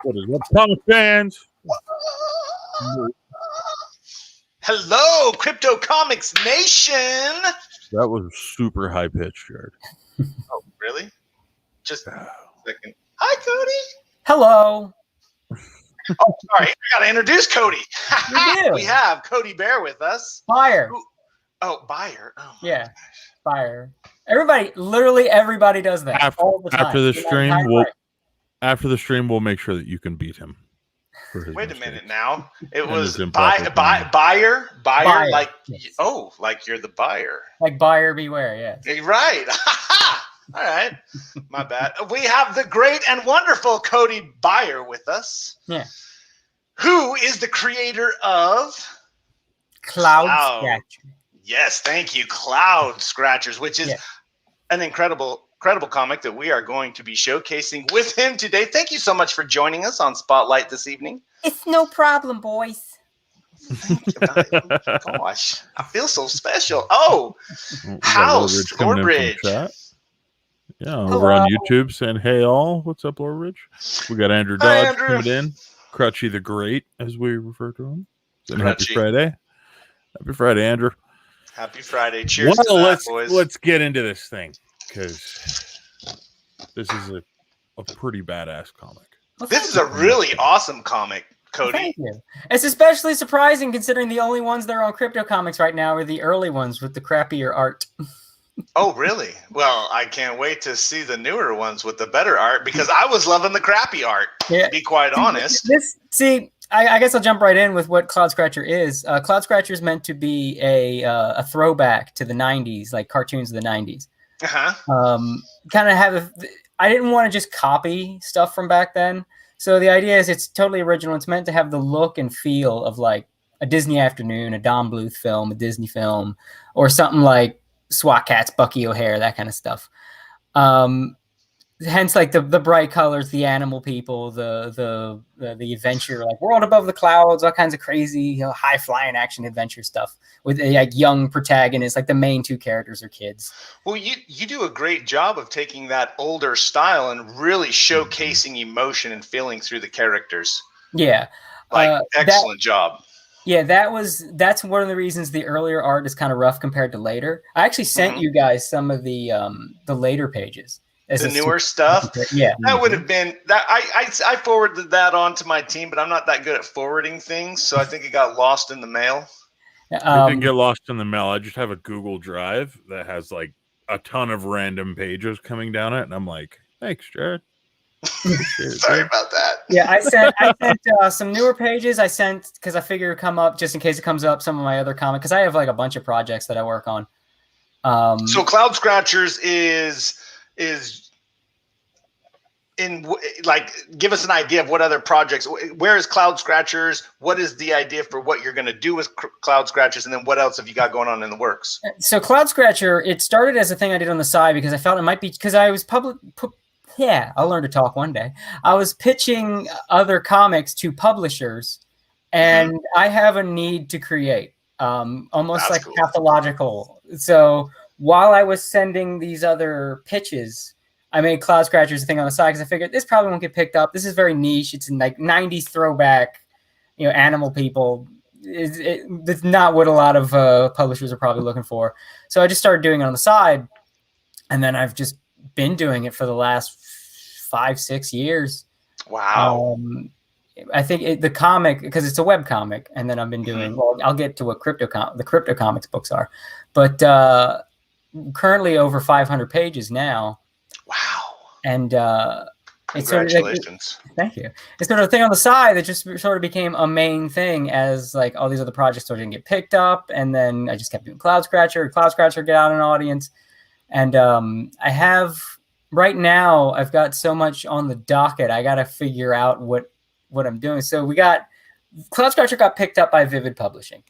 What is up, comic fans? Hello, Crypto Comics Nation. That was super high pitched, Jared. Oh, really? Just a second. Hi, Cody. Hello. Oh, sorry. I got to introduce Cody. You do. We have Cody Baier with us. Baier. Oh, Baier. Oh, yeah. Baier. Everybody, literally everybody does that all the time. After the stream, we'll make sure that you can beat him. For his Wait mistakes. a minute now. It And was his improper Baier, Baier, like yes. like you're the buyer. Like buyer beware, yes. Right. All right. My bad. We have the great and wonderful Cody Baier with us. Yeah. Who is the creator of Cloudscratcher. Yes, thank you. Cloudscratchers, which is an incredible comic that we are going to be showcasing with him today. Thank you so much for joining us on Spotlight this evening. It's no problem, boys. Thank you. Gosh, I feel so special. Oh, House Lord Ridge. Yeah, over on YouTube saying, hey all, what's up, Lord Ridge? We got Andrew Dodge coming in. Crutchy the Great, as we refer to him. And happy Friday. Happy Friday, Andrew. Happy Friday. Cheers to that, boys. Let's get into this thing, because this is a pretty badass comic. This is a really awesome comic, Cody. Thank you. It's especially surprising considering the only ones that are on Crypto Comics right now are the early ones with the crappier art. Oh, really? Well, I can't wait to see the newer ones with the better art, because I was loving the crappy art, to be quite honest. I guess I'll jump right in with what Cloudscratcher is. Cloudscratcher is meant to be a throwback to the 90s, like cartoons of the 90s. Kind of have I didn't want to just copy stuff from back then. So the idea is it's totally original. It's meant to have the look and feel of like a Disney Afternoon, a Don Bluth film, a Disney film, or something like SWAT Cats, Bucky O'Hare, that kind of stuff. Hence, like the bright colors, the animal people, the adventure, like World Above the Clouds, all kinds of crazy, high flying action adventure stuff with like young protagonists. Like the main two characters are kids. Well, you do a great job of taking that older style and really showcasing emotion and feeling through the characters. Yeah, excellent job. Yeah, that's one of the reasons the earlier art is kind of rough compared to later. I actually sent you guys some of the later pages. The newer stuff, that would have been that. I forwarded that on to my team, but I'm not that good at forwarding things, so I think it got lost in the mail. It didn't get lost in the mail. I just have a Google Drive that has like a ton of random pages coming down it, and I'm like, thanks, Jared. Sorry about that. Yeah, I sent some newer pages. I sent because I figure it'd come up just in case it comes up. Some of my other comics, because I have like a bunch of projects that I work on. So Cloudscratchers is in, like, give us an idea of what other projects. Where is Cloudscratchers? What is the idea for what you're going to do with Cloudscratchers, and then what else have you got going on in the works? So Cloudscratcher, it started as a thing I did on the side because I felt it might be because I was I'll learn to talk one day. I was pitching other comics to publishers, and I have a need to create, almost like pathological. So while I was sending these other pitches, I made Cloudscratchers a thing on the side because I figured this probably won't get picked up. This is very niche. It's in like 90s throwback, animal people. It's not what a lot of publishers are probably looking for. So I just started doing it on the side, and then I've just been doing it for the last 5-6 years. Wow. I think the comic, because it's a web comic, and then I've been doing, well, I'll get to what the Crypto Comics books are, but currently over 500 pages now. Wow. And congratulations. Sort of thank you. It's sort of a thing on the side that just sort of became a main thing as like all these other projects sort of didn't get picked up. And then I just kept doing Cloudscratcher get out an audience. And I have right now, I've got so much on the docket. I got to figure out what I'm doing. So Cloudscratcher got picked up by Vivid Publishing.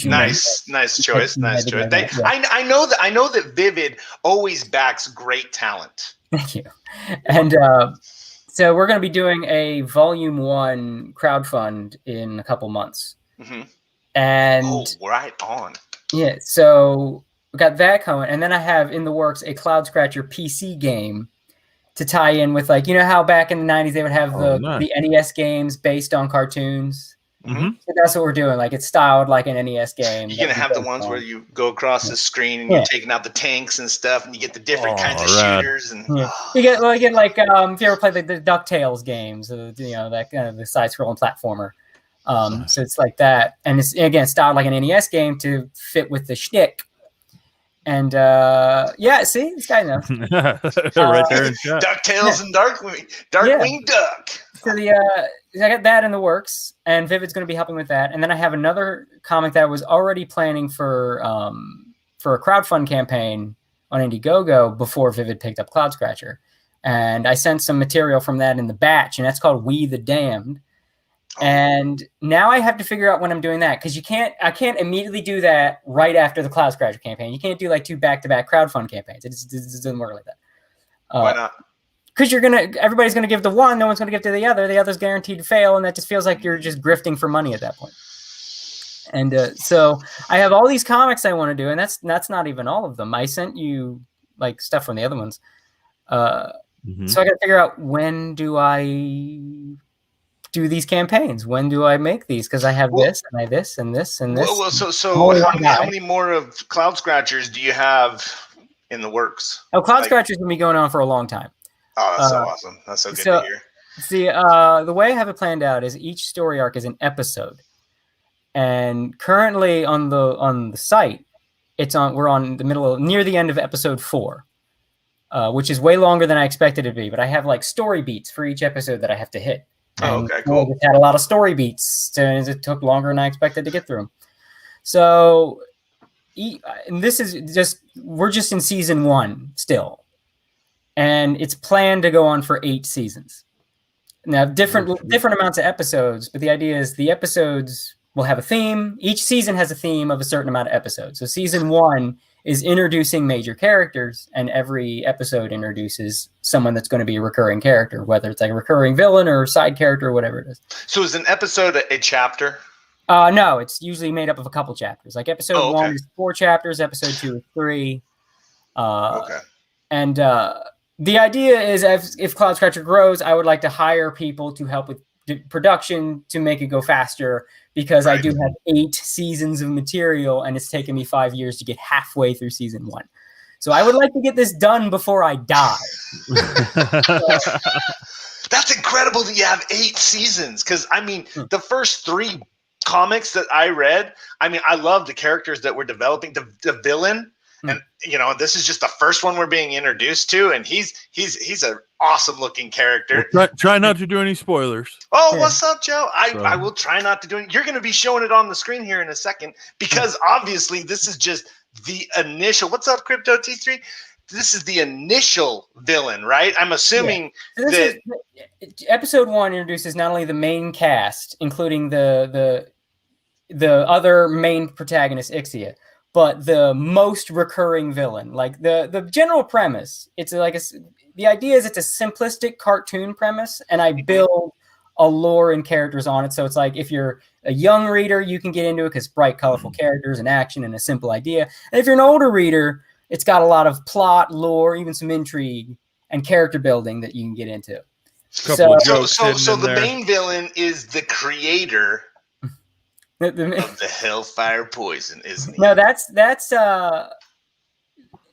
Nice choice. I know that Vivid always backs great talent. Thank you. And so we're going to be doing a Volume 1 crowdfund in a couple months. And right on. Yeah, so we got that going, and then I have in the works a Cloudscratcher PC game to tie in with, like, you know how back in the 90s they would have the NES games based on cartoons. Mm-hmm. So that's what we're doing. Like, it's styled like an NES game. You're gonna have the ones where you go across the screen and you're taking out the tanks and stuff, and you get the different kinds of shooters. And you get like if you ever played the DuckTales games, you know, that kind of the side-scrolling platformer. So it's like that, and it's again styled like an NES game to fit with the shtick. And see, this guy knows. Right there in chat. DuckTales and Darkwing Duck. So I got that in the works, and Vivid's going to be helping with that. And then I have another comic that I was already planning for a crowdfund campaign on Indiegogo before Vivid picked up Cloudscratcher. And I sent some material from that in the batch, and that's called We the Damned. And now I have to figure out when I'm doing that, because I can't immediately do that right after the Cloudscratcher campaign. You can't do like 2 back-to-back crowdfund campaigns. It doesn't work like that. Why not? Because everybody's gonna give to one, no one's gonna give to the other. The other's guaranteed to fail, and that just feels like you're just grifting for money at that point. And so I have all these comics I want to do, and that's not even all of them. I sent you like stuff from the other ones. So I got to figure out, when do I do these campaigns? When do I make these? Because I have this, and I have this, and this, and this. So how many more of Cloudscratchers do you have in the works? Oh, Cloudscratcher's gonna be going on for a long time. Oh, that's so awesome. That's so good to hear. See, the way I have it planned out is each story arc is an episode. And currently on the site, we're on near the end of episode 4, which is way longer than I expected it to be. But I have like story beats for each episode that I have to hit. And okay, cool. I had a lot of story beats, and it took longer than I expected to get through them. So, and this is we're just in season 1 still. And it's planned to go on for 8 seasons. Now, different amounts of episodes, but the idea is the episodes will have a theme. Each season has a theme of a certain amount of episodes. So season 1 is introducing major characters, and every episode introduces someone that's going to be a recurring character, whether it's like a recurring villain or side character or whatever it is. So is an episode a chapter? No, it's usually made up of a couple chapters. Like episode 1 is 4 chapters, episode 2 is 3. And the idea is, if Cloudscratcher grows, I would like to hire people to help with production to make it go faster, because I do have 8 seasons of material, and it's taken me 5 years to get halfway through season 1. So I would like to get this done before I die. That's incredible that you have 8 seasons. Because, I mean, the first 3 comics that I read, I mean, I love the characters that we're developing. The villain, and you know, this is just the first one we're being introduced to, and he's an awesome looking character. Well, try not to do any spoilers. Oh, what's up, Joe? I will try not to do it. You're going to be showing it on the screen here in a second, because obviously this is just the initial. What's up, Crypto T3? This is the initial villain, right? I'm assuming that episode 1 introduces not only the main cast, including the other main protagonist, Ixia, but the most recurring villain. Like the general premise, it's like the idea is it's a simplistic cartoon premise, and I build a lore and characters on it. So it's like, if you're a young reader, you can get into it because bright, colorful characters and action and a simple idea. And if you're an older reader, it's got a lot of plot, lore, even some intrigue and character building that you can get into. So the main villain is the creator of the Hellfire Poison, isn't he? No, that's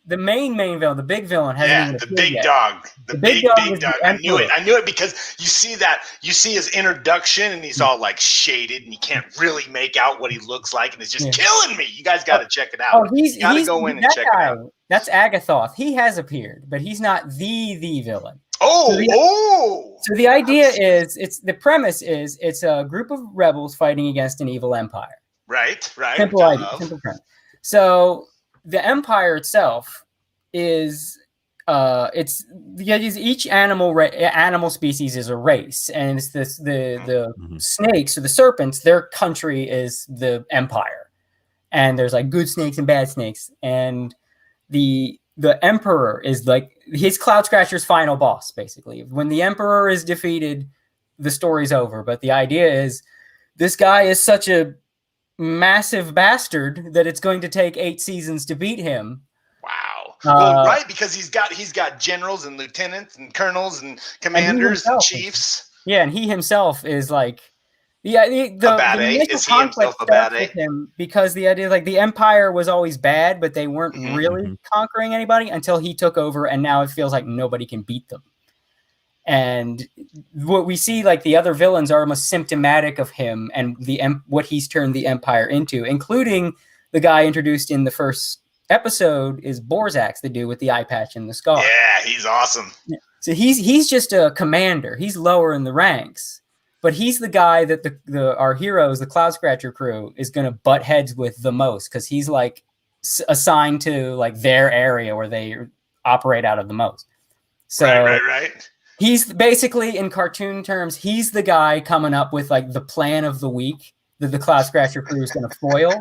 the main villain. The big villain hasn't even the big yet. Dog. The big dog. I knew it because you see his introduction, and he's all like shaded, and you can't really make out what he looks like, and it's just killing me. You guys got to check it out. Oh, he's go in and check it out. That's Agathoth. He has appeared, but he's not the villain. So the idea is, the premise is, it's a group of rebels fighting against an evil empire. Right. Simple idea, simple premise. So the empire itself is, it's the idea is each animal species is a race, and it's the snakes or the serpents. Their country is the empire, and there's like good snakes and bad snakes, and the emperor is like his Cloudscratcher's final boss, basically. When the emperor is defeated, the story's over. But the idea is, this guy is such a massive bastard that it's going to take 8 seasons to beat him. Wow. Well, right, because he's got generals and lieutenants and colonels and commanders and chiefs. Yeah, and he himself is like, the bad A? initial Is he conflict himself a bad starts with A? him because the idea, like, the Empire was always bad, but they weren't really conquering anybody until he took over, and now it feels like nobody can beat them. And what we see, like, the other villains are almost symptomatic of him and what he's turned the Empire into, including the guy introduced in the first episode is Borzak's, the dude with the eye patch and the scar. Yeah, he's awesome. So he's just a commander. He's lower in the ranks, but he's the guy that our heroes, the Cloudscratcher crew, is going to butt heads with the most because he's like assigned to like their area where they operate out of the most. So right. He's basically, in cartoon terms, he's the guy coming up with like the plan of the week that the Cloudscratcher crew is going to foil.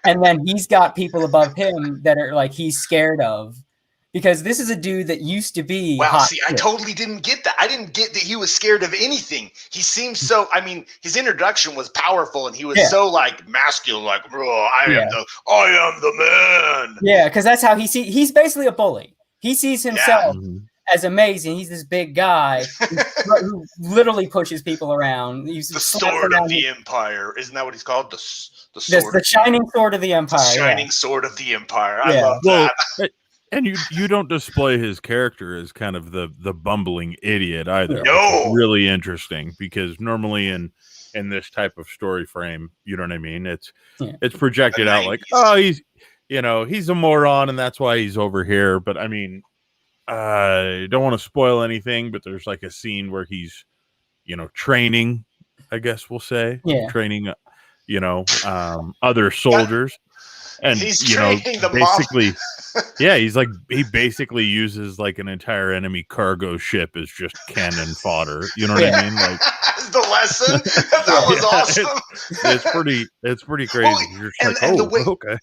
And then he's got people above him that are like he's scared of. Because this is a dude that used to be hot. See, I totally didn't get that. I didn't get that he was scared of anything. He seems so, I mean, his introduction was powerful and he was so like masculine, like, I am the man. Yeah, because that's how he's basically a bully. He sees himself as amazing. He's this big guy who literally pushes people around. He's the sword of the Empire. Isn't that what he's called? The shining sword of the Empire. The shining sword of the Empire. I love that. And you don't display his character as kind of the bumbling idiot either. No, really interesting because normally in this type of story frame, you know what I mean. It's projected out like, oh, he's a moron and that's why he's over here. But I mean, I don't want to spoil anything, but there's like a scene where he's, training. I guess we'll say, training, other soldiers. And he's training the basically, he basically uses like an entire enemy cargo ship as just cannon fodder. You know what I mean? Like the lesson that was awesome. It's pretty crazy. You're just okay.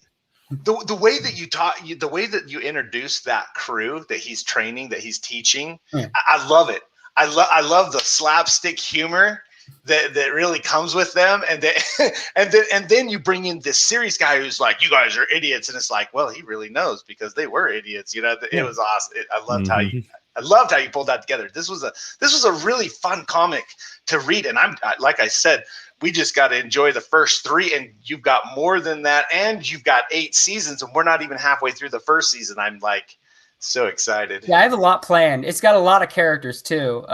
The way that you taught, the way that you introduced that crew that he's training, that he's teaching, I love it. I love the slapstick humor that really comes with them, and then you bring in this serious guy who's like, you guys are idiots, and it's like, well, he really knows because they were idiots. It was awesome. I loved how you pulled that together. This was a really fun comic to read, and I'm like I said, we just got to enjoy the first 3, and you've got more than that, and you've got 8 seasons, and we're not even halfway through the first season. I'm like so excited. Yeah, I have a lot planned. It's got a lot of characters too.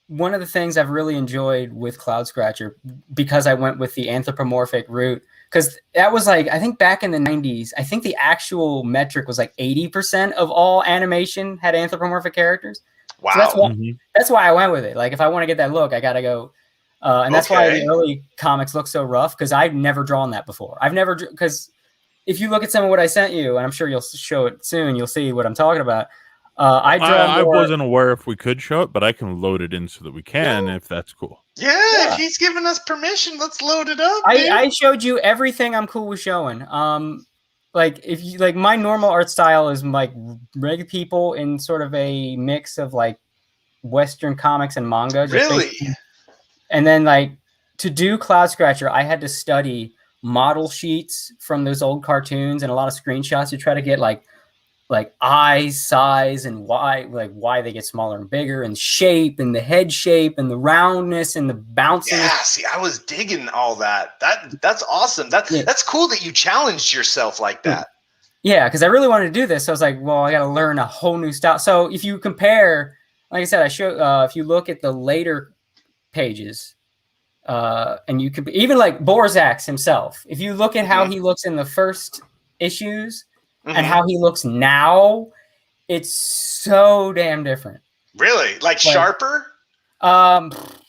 One of the things I've really enjoyed with Cloudscratcher, because I went with the anthropomorphic route, because that was like, I think back in the 90s, I think the actual metric was like 80% of all animation had anthropomorphic characters. Wow. So that's why I went with it. Like, if I want to get that look, I got to go. And that's why the early comics look so rough, because I've never drawn that before. Because if you look at some of what I sent you, and I'm sure you'll show it soon, you'll see what I'm talking about. I wasn't aware if we could show it, but I can load it in so that we can, if that's cool. Yeah, if he's giving us permission, let's load it up. I showed you everything I'm cool with showing. Like, if you like, my normal art style is like regular people in sort of a mix of like Western comics and manga. Really? And then, like, to do Cloudscratcher, I had to study model sheets from those old cartoons and a lot of screenshots to try to get like eye size and why they get smaller and bigger, and shape and the head shape and the roundness and the bouncing. Yeah, see, I was digging all that. That's awesome. That's cool that you challenged yourself like that. Yeah, because I really wanted to do this. So I was like, well, I got to learn a whole new style. So if you compare, like I said, if you look at the later pages, and you could even like Borzak's himself. If you look at how he looks in the first issues and how he looks now, it's so damn different. Really? Like sharper?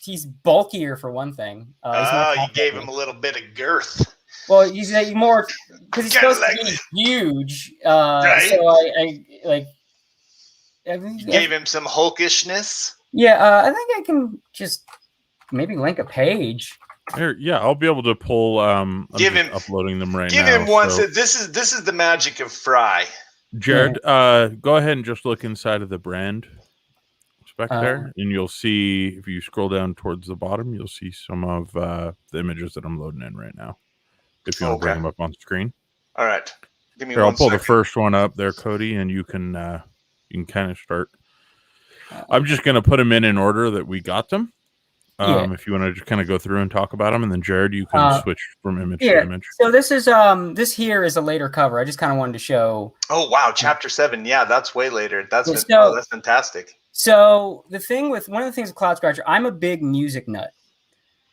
He's bulkier for one thing. You gave him a little bit of girth. Well, he's more because he's supposed to be huge. Right? So I you gave him some hulkishness. Yeah, I think I can just maybe link a page. Here, yeah, I'll be able to pull. Uploading them right now. Give him one. So this is the magic of Fry. Jared, go ahead and just look inside of the brand spec there, and you'll see, if you scroll down towards the bottom, you'll see some of the images that I'm loading in right now. If you want to bring them up on screen. All right. Give me Here, I'll one pull the second. first one up there, Cody, and you can kind of start. I'm just going to put them in order that we got them. If you want to just kind of go through and talk about them, and then Jared, you can switch from image to image. So this is this here is a later cover. I just kind of wanted to show. Oh wow, chapter 7. Yeah, that's way later. That's that's fantastic. So the thing with one of the things with Cloudscratcher, I'm a big music nut.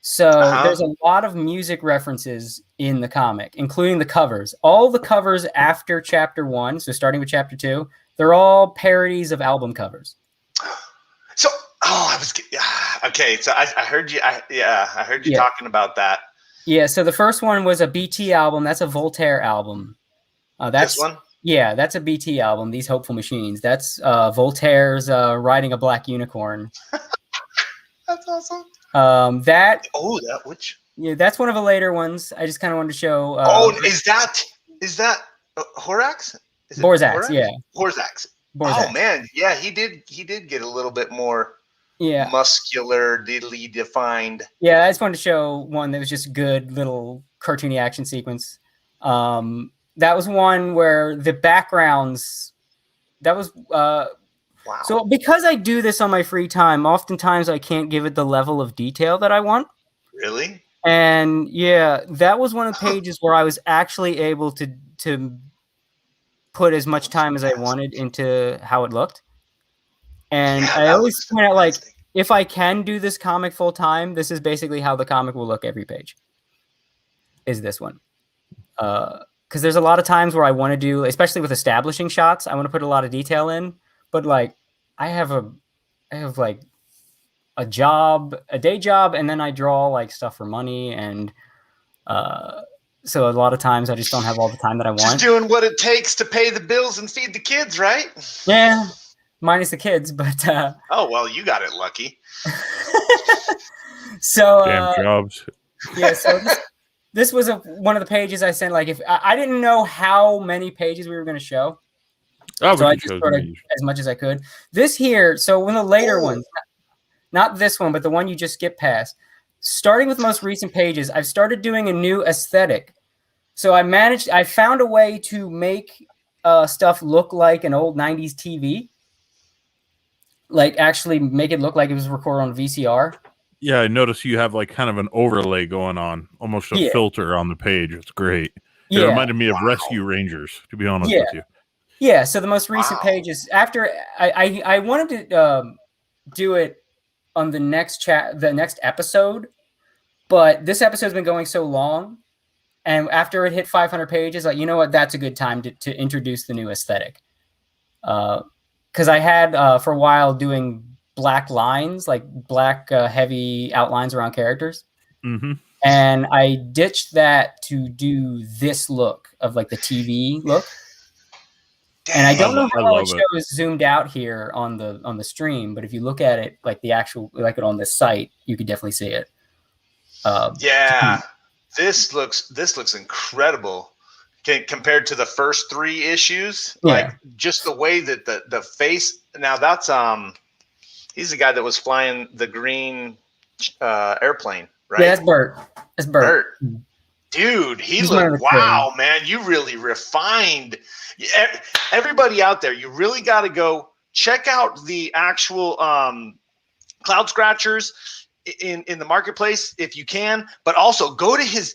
So there's a lot of music references in the comic, including the covers. All the covers after chapter 1, so starting with chapter 2, they're all parodies of album covers. So, okay. So I heard you. I heard you talking about that. Yeah. So the first one was a BT album. That's a Voltaire album. That's this one. Yeah, that's a BT album. These Hopeful Machines. That's Voltaire's "Riding a Black Unicorn." That's awesome. Which? Yeah, that's one of the later ones. I just kind of wanted to show. Is that Horax? Borzax, yeah. Borzax. Oh man, yeah, he did get a little bit more muscular, defined. Yeah, I just wanted to show one that was just good little cartoony action sequence. That was one where the backgrounds. That was wow. So because I do this on my free time, oftentimes I can't give it the level of detail that I want. Really? And yeah, that was one of the pages where I was actually able to put as much time as I wanted into how it looked. And I always point out, like, if I can do this comic full time, this is basically how the comic will look every page. Is this one. Because there's a lot of times where I want to do, especially with establishing shots, I want to put a lot of detail in. But like, I have like a day job, and then I draw like stuff for money, and so a lot of times I just don't have all the time that I want. Just doing what it takes to pay the bills and feed the kids, right? Yeah, minus the kids, but oh well, you got it lucky. So damn jobs. Yeah, so this was one of the pages I sent. Like, if I didn't know how many pages we were going to show. So I just sort of as much as I could. This here, so one of the later ones, not this one, but the one you just skipped past, starting with the most recent pages, I've started doing a new aesthetic. So I found a way to make stuff look like an old 90s TV. Like, actually make it look like it was recorded on VCR. Yeah, I noticed you have like kind of an overlay going on, almost a filter on the page. It's great. It reminded me of Rescue Rangers, to be honest with you. Yeah, so the most recent pages, after I wanted to do it on the next episode, but this episode's been going so long, and after it hit 500 pages, like, you know what, that's a good time to introduce the new aesthetic. Because I had for a while doing black lines, like black heavy outlines around characters, and I ditched that to do this look of like the TV look. And I don't know how it shows zoomed out here on the stream, but if you look at it like the actual, like it on this site, you could definitely see it. This looks incredible compared to the first 3 issues. Like, just the way that the face. Now that's he's the guy that was flying the green airplane, right? Yeah, that's Bert. That's Bert. Dude, he looked, wow, man, you really refined. Everybody out there, you really got to go check out the actual Cloudscratchers in the marketplace if you can, but also go to his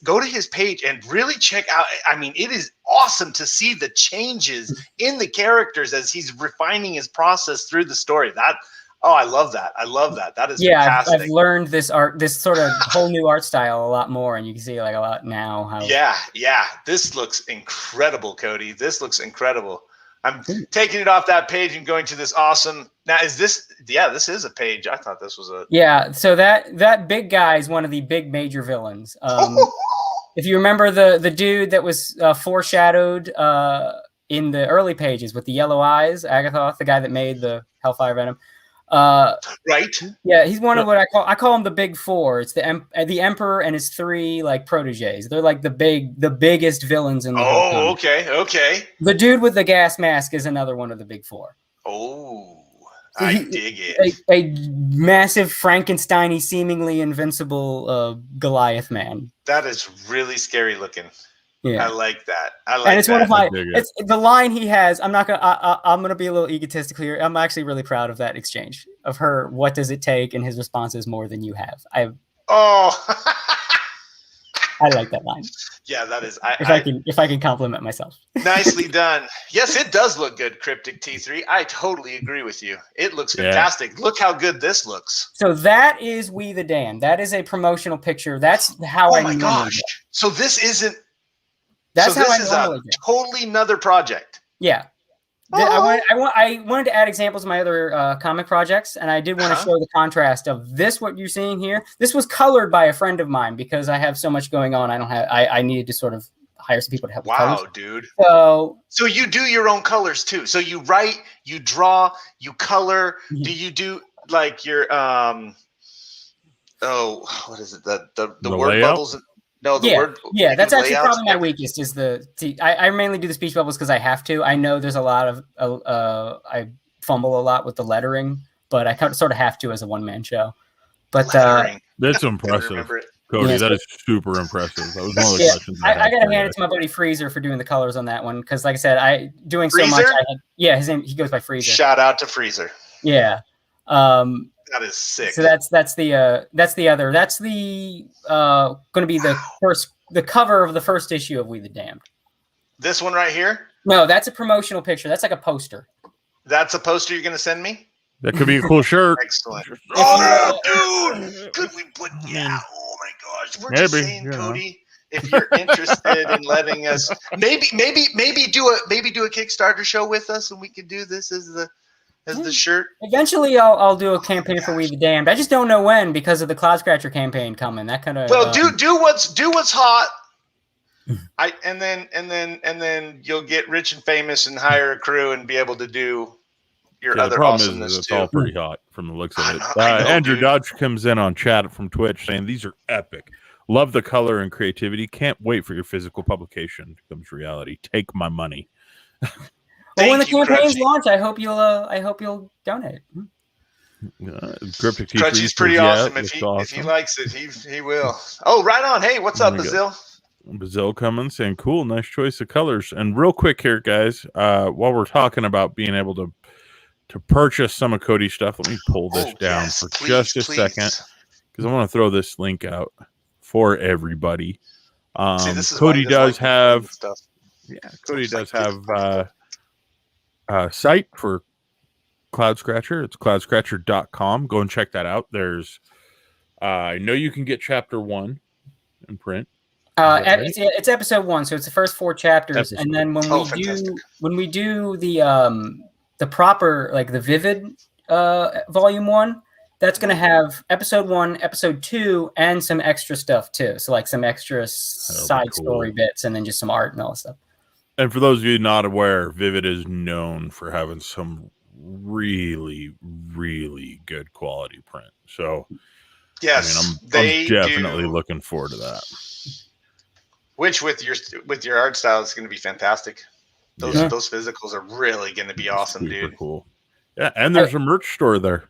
page and really check out. I mean, it is awesome to see the changes in the characters as he's refining his process through the story. I love that. I love that. That is fantastic. I've learned this sort of whole new art style a lot more, and you can see like a lot now. How this looks incredible, Cody. This looks incredible. I'm taking it off that page and going to this awesome. Now, is this? Yeah, this is a page. I thought this was a. Yeah. So that big guy is one of the big major villains. If you remember the dude that was foreshadowed in the early pages with the yellow eyes, Agathoth, the guy that made the Hellfire Venom. Right. Yeah, he's one of what I call him the Big Four. It's the Emperor and his 3 like proteges. They're like the biggest villains in the whole comic. Okay. The dude with the gas mask is another one of the Big Four. Oh, I dig it. A massive Frankenstein-y, seemingly invincible Goliath man. That is really scary looking. Yeah, I like that. I like and it's that. one of my. It's the line he has. I'm not gonna. I'm gonna be a little egotistical here. I'm actually really proud of that exchange of her. What does it take? And his response is more than you have. Oh. I like that line. Yeah, that is. If I can compliment myself. Nicely done. Yes, it does look good, Cryptic T3. I totally agree with you. It looks fantastic. Look how good this looks. So that is We the Damned. That is a promotional picture. That's how I. Oh my gosh! Get. So this isn't. That's so how this I is a totally another project. Yeah. I wanted to add examples of my other comic projects, and I did want to show the contrast of this. What you're seeing here. This was colored by a friend of mine because I have so much going on. I needed to sort of hire some people to help. Wow, dude. So you do your own colors too. So you write, you draw, you color. Mm-hmm. Do you do like your what is it? The word layout? Bubbles. No, the word. Yeah, that's actually probably my weakest. Is I mainly do the speech bubbles because I have to. I know there's a lot of I fumble a lot with the lettering, but I sort of have to as a one-man show. But that's impressive, Cody. That is super impressive. That was one of the questions. I got to hand it to my buddy Freezer for doing the colors on that one because, like I said, doing Freezer? So much. His name he goes by Freezer. Shout out to Freezer. Yeah. That is sick. So that's the going to be the cover of the first issue of We the Damned. This one right here? No, that's a promotional picture. That's like a poster. That's a poster you're going to send me? That could be a cool shirt. Excellent. Oh, dude! Could we put? Yeah. Oh my gosh. We're just saying, Cody. If you're interested in letting us, maybe do a Kickstarter show with us, and we could do this as the shirt. Eventually, I'll do a campaign for We the Damned. I just don't know when because of the Cloudscratcher campaign coming. That kind of do what's hot. And then you'll get rich and famous and hire a crew and be able to do your other awesomeness too. It's all pretty hot from the looks of it. Andrew Dodge comes in on chat from Twitch saying these are epic. Love the color and creativity. Can't wait for your physical publication becomes reality. Take my money. Well, when the campaign's launch, I hope you'll donate. Crutchy's pretty awesome. If he likes it, he will. Oh, right on. Hey, what's up, Bazil? Bazil coming saying, "Cool, nice choice of colors." And real quick here, guys, while we're talking about being able to purchase some of Cody's stuff, let me pull this down for just a second because I want to throw this link out for everybody. Cody does have. Yeah, Cody does have. Site for Cloudscratcher. It's cloudscratcher.com. Go and check that out. There's I know you can get chapter 1 in print. It's episode 1, so it's the first 4 chapters. And then when we do the proper, like the Vivid volume 1, that's going to have episode 1, episode 2, and some extra stuff too. So like some extra side story bits and then just some art and all that stuff. And for those of you not aware, Vivid is known for having some really, really good quality print. So, yes, I'm definitely looking forward to that. Which with your art style is going to be fantastic. Those physicals are really going to be awesome, super dude. Cool. Yeah, and there's a merch store there.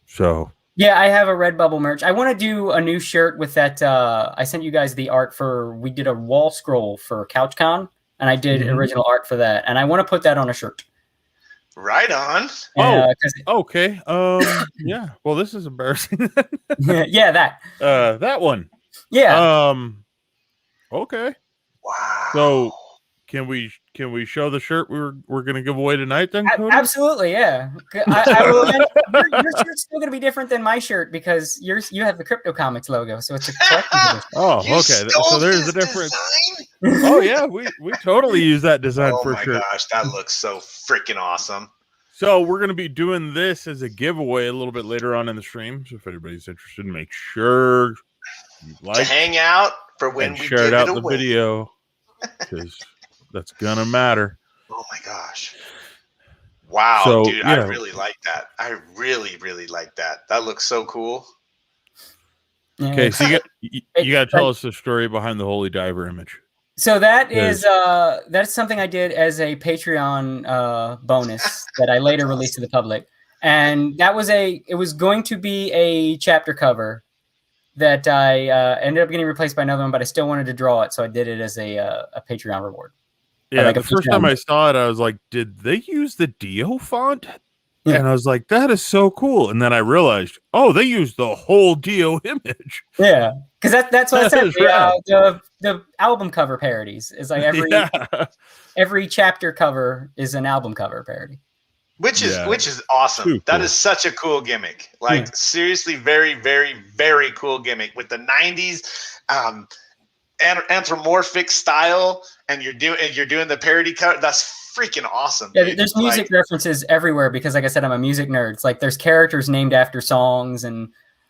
So. Yeah, I have a Redbubble merch. I want to do a new shirt with that. I sent you guys the art we did a wall scroll for CouchCon. And I did original art for that, and I want to put that on a shirt. Right on. Okay. Yeah. Well, this is embarrassing. Yeah, that one. Yeah. Okay. Wow. So, can we show the shirt we're going to give away tonight? Then, Cody? Absolutely. Yeah. I will. Your shirt's still going to be different than my shirt because you have the Crypto Comics logo, so it's a collector's edition. Oh, okay. So there's a difference. Oh yeah, we totally use that design for sure. Oh my gosh, that looks so freaking awesome. So we're going to be doing this as a giveaway a little bit later on in the stream. So if anybody's interested, make sure you to hang out for when we share it out the video because that's gonna matter. Oh my gosh! Wow, so, dude, I really like that. I really, really like that. That looks so cool. Okay, so you got to tell us the story behind the Holy Diver image. So that's something I did as a Patreon bonus that I later released to the public, and it was going to be a chapter cover that I ended up getting replaced by another one, but I still wanted to draw it, so I did it as a Patreon reward. Yeah, like the first time I saw it, I was like, did they use the Dio font? Yeah. And I was like, that is so cool. And then I realized, oh, they used the whole Dio image. Yeah, because that's what I said. The album cover parodies is like every chapter cover is an album cover parody. Which is awesome. Too that cool. Is such a cool gimmick. Like seriously, very, very, very cool gimmick with the 90s anthropomorphic style, and you're doing the parody cut. That's freaking awesome. Yeah, there's music references everywhere because, like I said, I'm a music nerd. It's like there's characters named after songs, and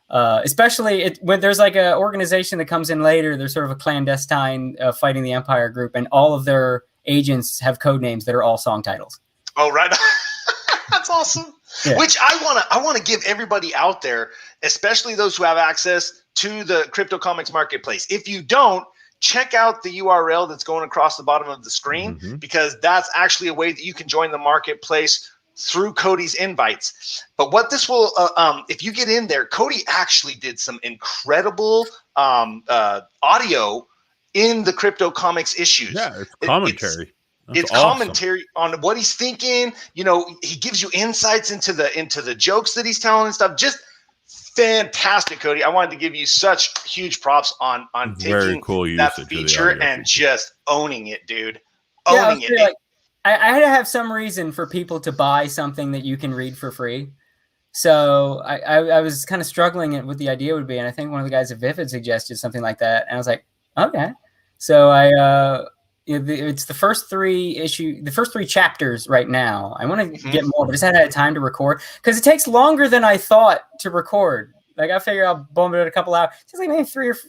especially when there's like an organization that comes in later. There's sort of a clandestine fighting the Empire group, and all of their agents have code names that are all song titles. Oh, right. That's awesome. Yeah. Which I want to give everybody out there, especially those who have access to the Crypto Comics Marketplace. If you don't, check out the URL that's going across the bottom of the screen, because that's actually a way that you can join the marketplace through Cody's invites. But what this will, if you get in there, Cody actually did some incredible audio in the Crypto Comics issues. Yeah, it's commentary. It's awesome. Commentary on what he's thinking. You know, he gives you insights into the jokes that he's telling and stuff. Just fantastic, Cody. I wanted to give you such huge props on taking that feature and just owning it, dude. Owning it. Like, I had to have some reason for people to buy something that you can read for free. So I was kind of struggling with the idea would be, and I think one of the guys at Vivid suggested something like that, and I was like, okay. So it's the first three chapters right now. I want to get more, but I just hadn't had time to record because it takes longer than I thought to record. Like I figure I'll bump it at a couple hours. It's like maybe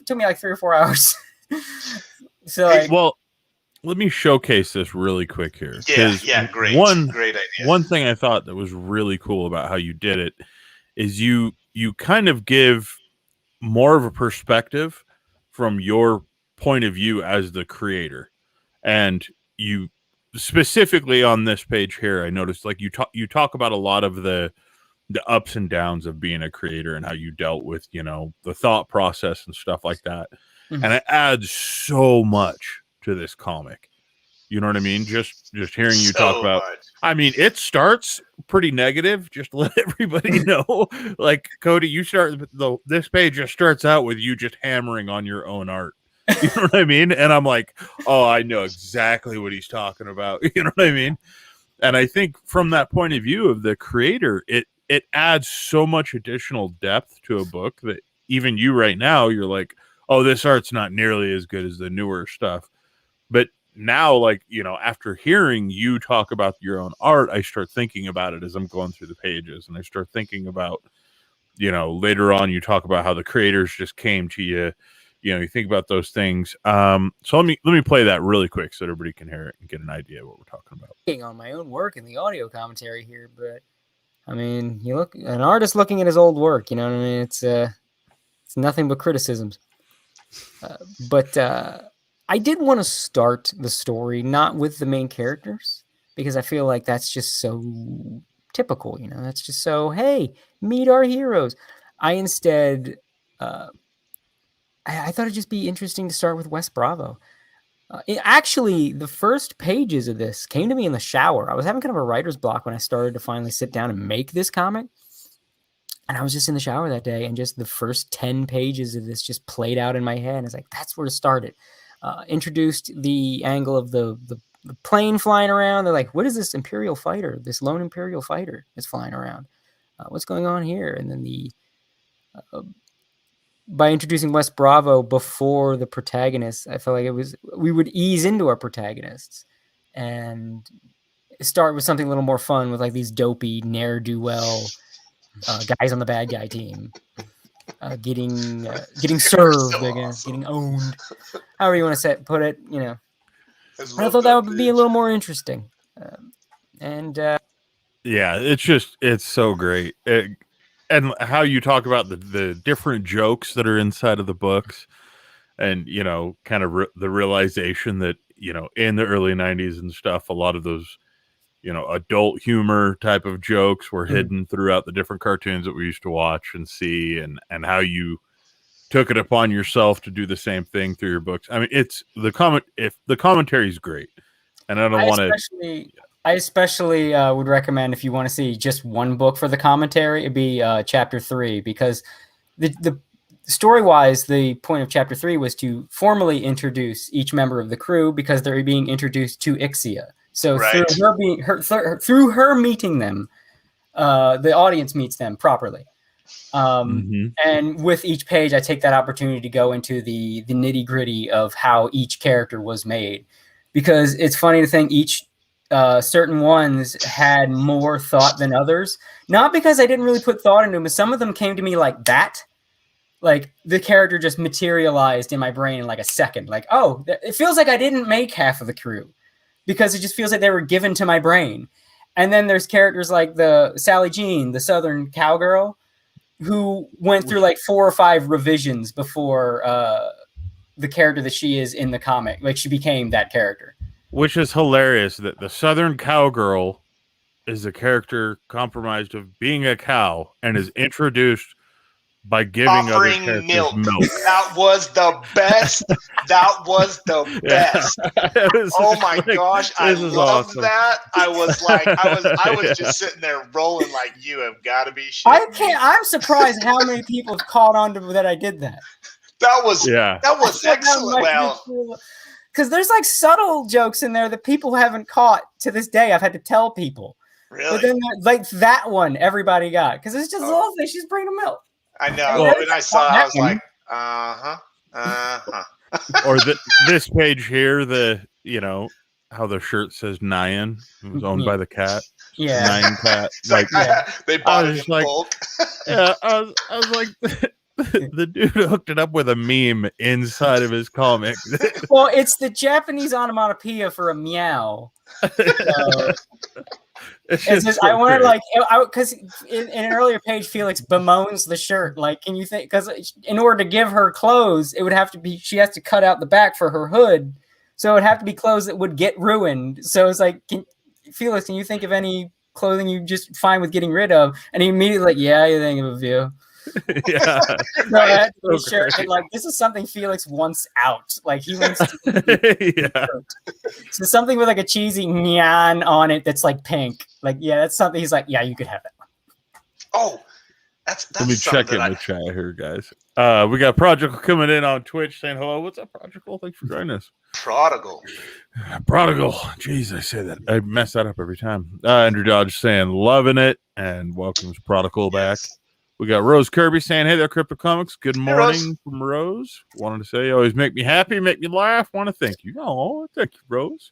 took me like 3 or 4 hours. So well, let me showcase this really quick here. Yeah, great. Great idea. One thing I thought that was really cool about how you did it is you kind of give more of a perspective from your point of view as the creator. And you specifically on this page here, I noticed like you talk about a lot of the ups and downs of being a creator and how you dealt with, you know, the thought process and stuff like that. And it adds so much to this comic. You know what I mean? Just hearing you talk about much. I mean, it starts pretty negative, just to let everybody know. Like Cody, this page just starts out with you just hammering on your own art. You know what I mean? And I'm like, oh, I know exactly what he's talking about. You know what I mean? And I think from that point of view of the creator, it adds so much additional depth to a book that even you right now, you're like, oh, this art's not nearly as good as the newer stuff. But now, like, you know, after hearing you talk about your own art, I start thinking about it as I'm going through the pages, and I start thinking about, you know, later on you talk about how the creators just came to you. You know, you think about those things. So let me play that really quick so everybody can hear it and get an idea of what we're talking about. On my own work in the audio commentary here, but I mean, you look an artist looking at his old work. You know what I mean? It's nothing but criticisms. But I did want to start the story not with the main characters because I feel like that's just so typical. You know, that's just so hey, meet our heroes. I instead. I thought it'd just be interesting to start with West Bravo. Actually, the first pages of this came to me in the shower. I was having kind of a writer's block when I started to finally sit down and make this comic. And I was just in the shower that day, and just the first 10 pages of this just played out in my head. And I was like, that's where to start it. Introduced the angle of the plane flying around. They're like, what is this Imperial fighter, this lone Imperial fighter that's flying around? What's going on here? And then by introducing West Bravo before the protagonists, I felt like we would ease into our protagonists and start with something a little more fun with like these dopey ne'er-do-well guys on the bad guy team getting served, I guess, getting owned, however you want to put it. You know, I thought that would be a little more interesting. Yeah, it's so great. And how you talk about the different jokes that are inside of the books, and, you know, kind of the realization that, you know, in the early 90s and stuff, a lot of those, you know, adult humor type of jokes were hidden throughout the different cartoons that we used to watch and see, and how you took it upon yourself to do the same thing through your books. I mean, it's the commentary is great, and I don't want to. I especially would recommend, if you want to see just one book for the commentary, it'd be chapter 3, because the story-wise, the point of chapter 3 was to formally introduce each member of the crew, because they're being introduced to Ixia. So through her meeting them, the audience meets them properly. And with each page, I take that opportunity to go into the nitty-gritty of how each character was made, because it's funny to think each certain ones had more thought than others. Not because I didn't really put thought into them, but some of them came to me like that. Like the character just materialized in my brain in like a second. Like, oh, it feels like I didn't make half of the crew, because it just feels like they were given to my brain. And then there's characters like the Sally Jean, the Southern cowgirl, who went through like 4 or 5 revisions before the character that she is in the comic. Like she became that character. Which is hilarious that the Southern cowgirl is a character compromised of being a cow and is introduced by giving other characters milk. That was the best. That was the best. Oh my gosh, I love that. I was just sitting there rolling like, you have got to be shit. I'm surprised how many people have caught on to that I did that. That was excellent. Well, because there's like subtle jokes in there that people haven't caught to this day. I've had to tell people. Really? But then like that one, everybody got, because it's just a little thing. She's bringing milk. I know. When I saw it, I was like, Or this page here, how the shirt says Nyan. It was owned by the cat. Yeah. Nyan cat. They bought it in bulk. Yeah, I was like, the dude hooked it up with a meme inside of his comic. Well, it's the Japanese onomatopoeia for a meow. I wanted because in an earlier page, Felix bemoans the shirt. Like, can you think? Because in order to give her clothes, it would have to be, she has to cut out the back for her hood, so it would have to be clothes that would get ruined. So it's like, Felix, can you think of any clothing you just fine with getting rid of? And he immediately like, yeah, you think of a few. Yeah. So I had to be sure. And like, this is something Felix wants out. Like he wants to yeah. So something with like a cheesy neon on it that's like pink. Like, yeah, that's something he's like, yeah, you could have that one. Oh, that's let me check in the chat here, guys. We got Prodigal coming in on Twitch saying hello. What's up, Prodigal? Thanks for joining us. Prodigal. Jeez, I say that. I mess that up every time. Andrew Dodge saying loving it and welcomes Prodigal back. We got Rose Kirby saying, hey there, Crypto Comics. Good morning from Rose. Wanted to say, you always make me happy, make me laugh. Want to thank you. Oh, thank you, Rose.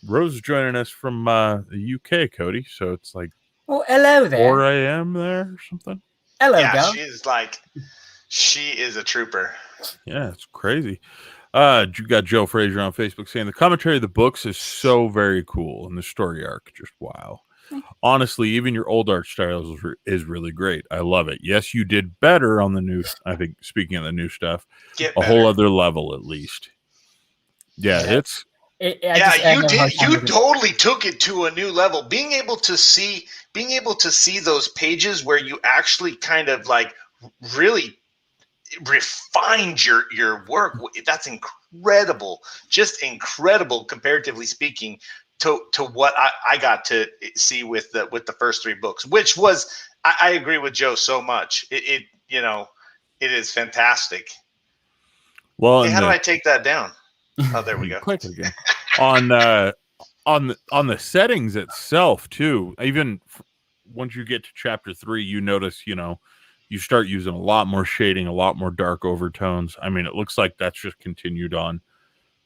Rose is joining us from the UK, Cody. So it's like, well, hello there. 4 a.m. there or something. Hello, yeah, she is a trooper. Yeah, it's crazy. You got Joe Frazier on Facebook saying the commentary of the books is so very cool, and the story arc just wow. Honestly, even your old art style is really great. I love it. Yes, you did better on the new. I think speaking of the new stuff, whole other level at least. Yeah, you did. You totally took it to a new level. Being able to see those pages where you actually kind of like really refined your work. That's incredible. Just incredible, comparatively speaking, to what I got to see with the first 3 books, which was I agree with Joe so much. It is fantastic. Well, hey, how do I take that down? Oh, there we go. Click it again. on the settings itself too. Even once you get to chapter 3, you notice you start using a lot more shading, a lot more dark overtones. I mean, it looks like that's just continued on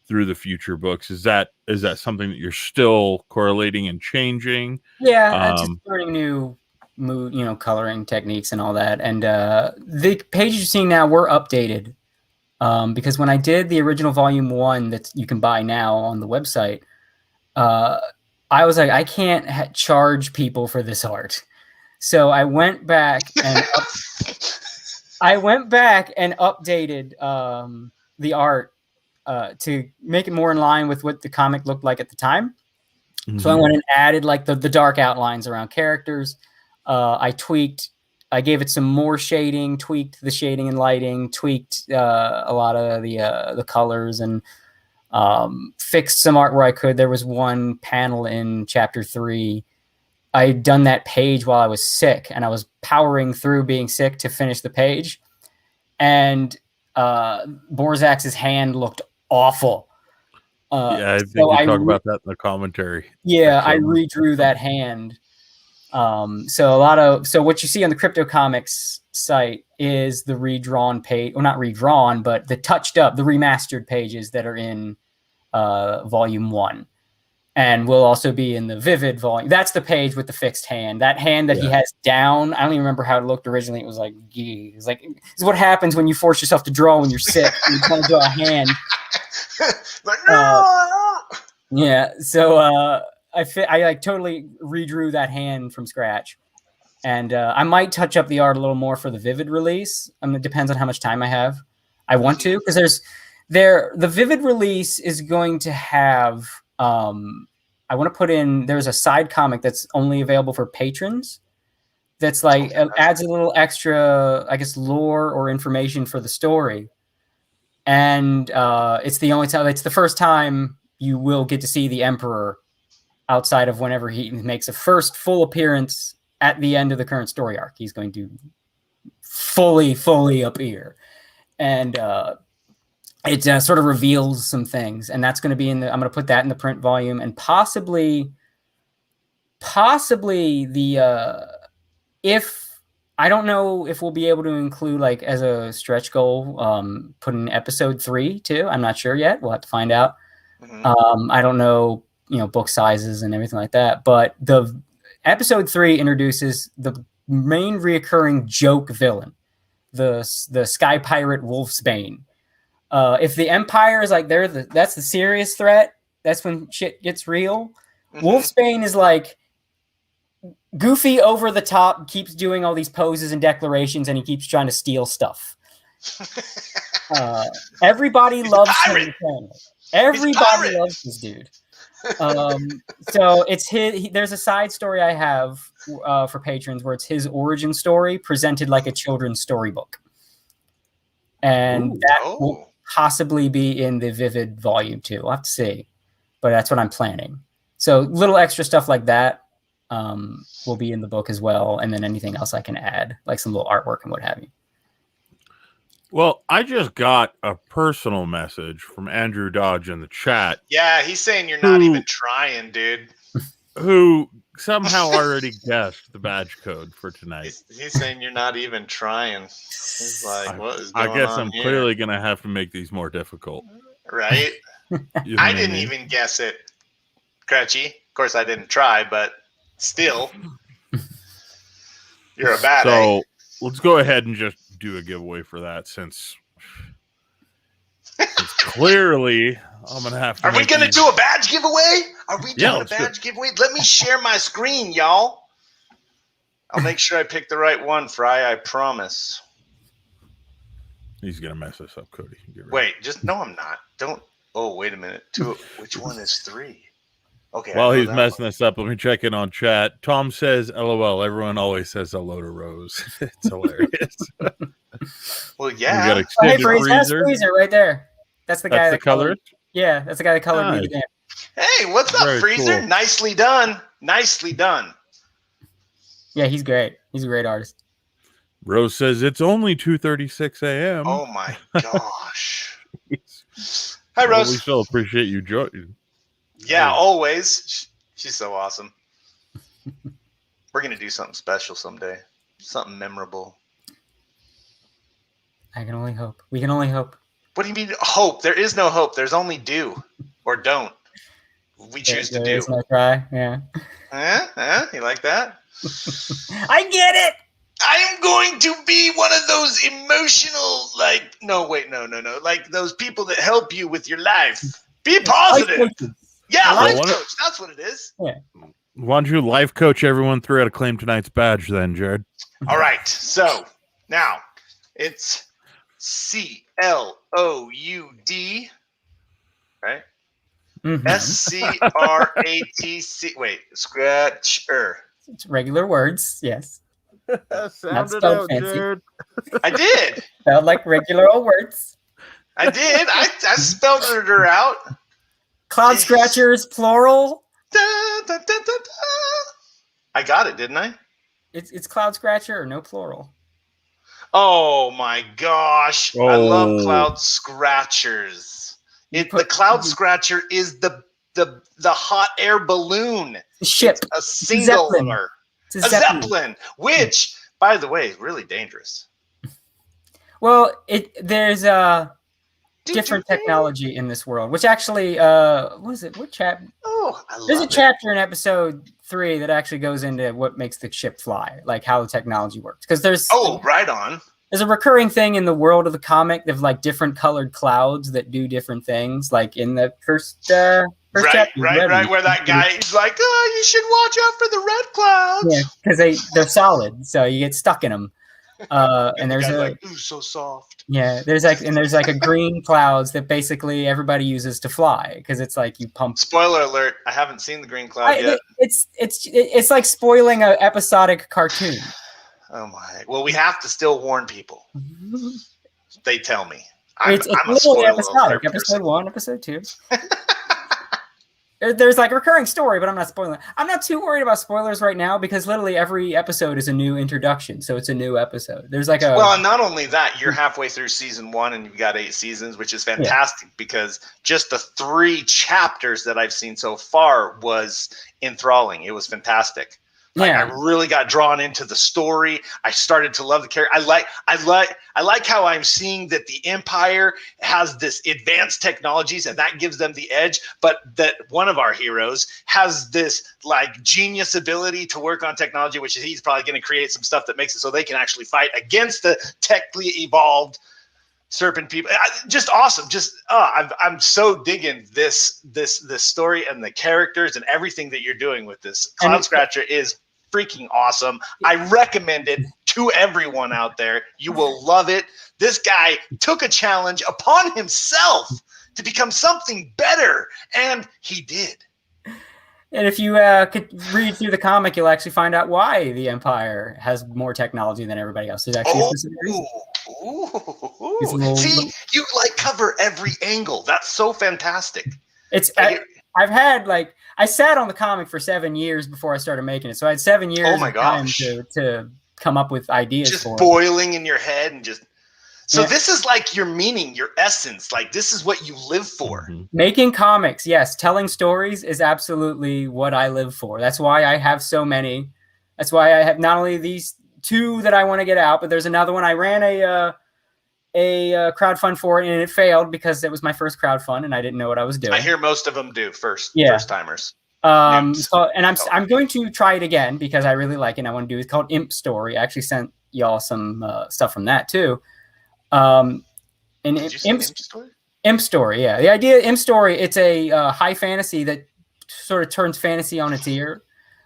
through the future books. Is that something that you're still correlating and changing? Yeah, just learning new mood, coloring techniques and all that. And the pages you're seeing now were updated because when I did the original volume 1 that you can buy now on the website, I was like, I can't charge people for this art. So I went back and updated the art to make it more in line with what the comic looked like at the time. Mm-hmm. So I went and added like the dark outlines around characters. I tweaked I gave it some more shading, tweaked the shading and lighting, tweaked a lot of the colors, and fixed some art where I could. There was one panel in chapter 3. I'd done that page while I was sick, and I was powering through being sick to finish the page. And Borzax's hand looked awful. Yeah, I think you talk about that in the commentary. Yeah, I redrew that hand. So what you see on the Crypto Comics site is the redrawn page, well, not redrawn, but the touched up, the remastered pages that are in volume 1, and will also be in the Vivid volume. That's the page with the fixed hand. That hand that he has down. I don't even remember how it looked originally. It was like, it's like, this is what happens when you force yourself to draw when you're sick. You can't draw a hand. Yeah. So I like totally redrew that hand from scratch, and I might touch up the art a little more for the Vivid release. It depends on how much time I have. I want to, because the Vivid release is going to have. I want to put in. There's a side comic that's only available for patrons. That's like adds a little extra, I guess, lore or information for the story, and it's the only time. It's the first time you will get to see the Emperor outside of whenever he makes a first full appearance at the end of the current story arc. He's going to fully appear. And it sort of reveals some things. And that's going to be I'm going to put that in the print volume, and possibly I don't know if we'll be able to include, like, as a stretch goal, put in episode 3 too. I'm not sure yet. We'll have to find out. I don't know, book sizes and everything like that. But the episode 3 introduces the main reoccurring joke villain, the Sky Pirate Wolfsbane. If the Empire is like that's the serious threat, that's when shit gets real. Wolfsbane is like goofy, over the top, keeps doing all these poses and declarations, and he keeps trying to steal stuff. Everybody loves him. Everybody loves this dude. So it's there's a side story I have for patrons where it's his origin story presented like a children's storybook, and that will possibly be in the Vivid volume 2. We'll have to see, but that's what I'm planning. So little extra stuff like that will be in the book as well, and then anything else I can add, like some little artwork and what have you. Well, I just got a personal message from Andrew Dodge in the chat. Yeah, he's saying you're not even trying, dude. Who somehow already guessed the badge code for tonight. He's saying you're not even trying. He's like, what is going on? I guess I'm clearly going to have to make these more difficult. Right? I didn't even guess it, Cratchy. Of course, I didn't try, but still, you're a bad egg. So let's go ahead and just do a giveaway for that, since clearly I'm gonna have to. Are we gonna do a badge giveaway? Are we doing a badge giveaway? Let me share my screen, y'all. I'll make sure I pick the right one, Fry. I promise. He's gonna mess us up, Cody. Wait, no, I'm not. Don't. Oh, wait a minute. Which one is 3? Okay. While he's messing this up, let me check in on chat. Tom says, "LOL." Everyone always says hello to Rose. It's hilarious. Well, yeah. We got extended freezer right there. That's the guy that colored. Yeah, that's the guy that colored me. Hey, what's up, Freezer? Cool. Nicely done. Nicely done. Yeah, he's great. He's a great artist. Rose says it's only 2:36 a.m. Oh my gosh. Hi, Rose. We still appreciate you joining. Yeah, always. She's so awesome. We're going to do something special someday. Something memorable. I can only hope. We can only hope. What do you mean hope? There is no hope. There's only do or don't. We choose to do. There is no try. Yeah. You like that? I get it. I am going to be one of those emotional, like those people that help you with your life. Be positive. Yeah, life coach. That's what it is. Yeah. Why don't you life coach everyone through how to claim tonight's badge then, Jared? All right. So now it's CLOUD, right? SCRATC. Wait, Scratcher. It's regular words. Yes. Not spelled fancy. Jared. I did. Spelled like regular old words. I did. I spelled her out. Cloudscratchers, plural. Da, da, da, da, da. I got it, didn't I? It's Cloudscratcher or no plural. Oh my gosh. I love Cloudscratchers. The Cloudscratcher is the hot air balloon. The ship. It's a singular. It's a Zeppelin. Which, by the way, is really dangerous. Well, there's different technology in this world, which actually, what is it? What chapter? Oh, there's a chapter in episode 3 that actually goes into what makes the ship fly, like how the technology works. Because there's right on. There's a recurring thing in the world of the comic. There's like different colored clouds that do different things. Like in the first chapter, right, where that guy is like, "Oh, you should watch out for the red clouds." Yeah, because they're solid, so you get stuck in them. And there's like, "Ooh, so soft." Yeah, there's like a green clouds that basically everybody uses to fly because it's like you pump. Spoiler alert! I haven't seen the green cloud yet. It's like spoiling an episodic cartoon. Oh my! Well, we have to still warn people. They tell me. It's literally episodic. Episode 1, episode 2. There's like a recurring story, but I'm not spoiling it. I'm not too worried about spoilers right now because literally every episode is a new introduction, so it's a new episode. There's like well, and not only that, you're halfway through season 1 and you've got 8 seasons, which is fantastic because just the 3 chapters that I've seen so far was enthralling. It was fantastic. Like, I really got drawn into the story. I started to love the character. I like how I'm seeing that the Empire has this advanced technologies and that gives them the edge, but that one of our heroes has this like genius ability to work on technology, which is he's probably going to create some stuff that makes it so they can actually fight against the technically evolved serpent people. Just awesome. I'm so digging this story and the characters and everything that you're doing with this. Cloudscratcher is freaking awesome. I recommend it to everyone out there. You will love it. This guy took a challenge upon himself to become something better, and he did. And if you could read through the comic, you'll actually find out why the Empire has more technology than everybody else. There's actually a specific reason. See, you like cover every angle. That's so fantastic. I've had I sat on the comic for 7 years before I started making it, so I had 7 years of time to come up with ideas. Just boiling in your head and just. So this is like your meaning, your essence. Like this is what you live for. Making comics, yes. Telling stories is absolutely what I live for. That's why I have so many. That's why I have not only these 2 that I want to get out, but there's another one. I ran a crowdfund for it and it failed because it was my first crowdfund and I didn't know what I was doing. I hear most of them do first timers. I'm going to try it again because I really like it and I want to do it. It's called Imp Story. I actually sent y'all some stuff from that too. And Imp Story? Imp Story, yeah. The idea Imp Story, it's a high fantasy that sort of turns fantasy on its ear.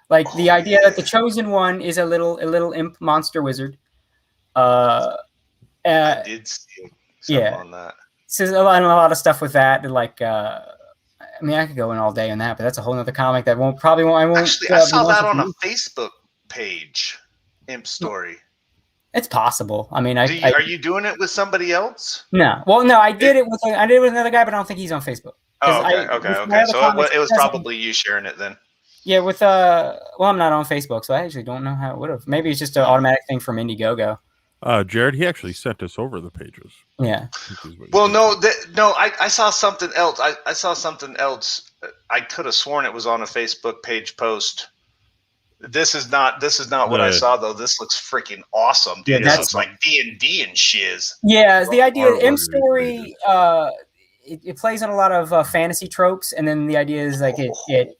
Like the idea that the chosen one is a little imp monster wizard. I did see something on that. So a lot of stuff with that. Like, I could go in all day on that, but that's a whole other comic that I won't. Actually, I saw that on a Facebook page. Imp Story. It's possible. I mean, are you doing it with somebody else? No. Well, no, I did it with another guy, but I don't think he's on Facebook. Oh, okay. So it was probably you sharing it then. Yeah, I'm not on Facebook, so I actually don't know how it would have. Maybe it's just an automatic thing from Indiegogo. Jared, he actually sent us over the pages. Yeah. Well, I saw something else. I saw something else. I could have sworn it was on a Facebook page post. This is not what I saw though. This looks freaking awesome, dude. This looks like D&D and shiz. Yeah, the idea of M Story, it plays on a lot of fantasy tropes, and then the idea is like it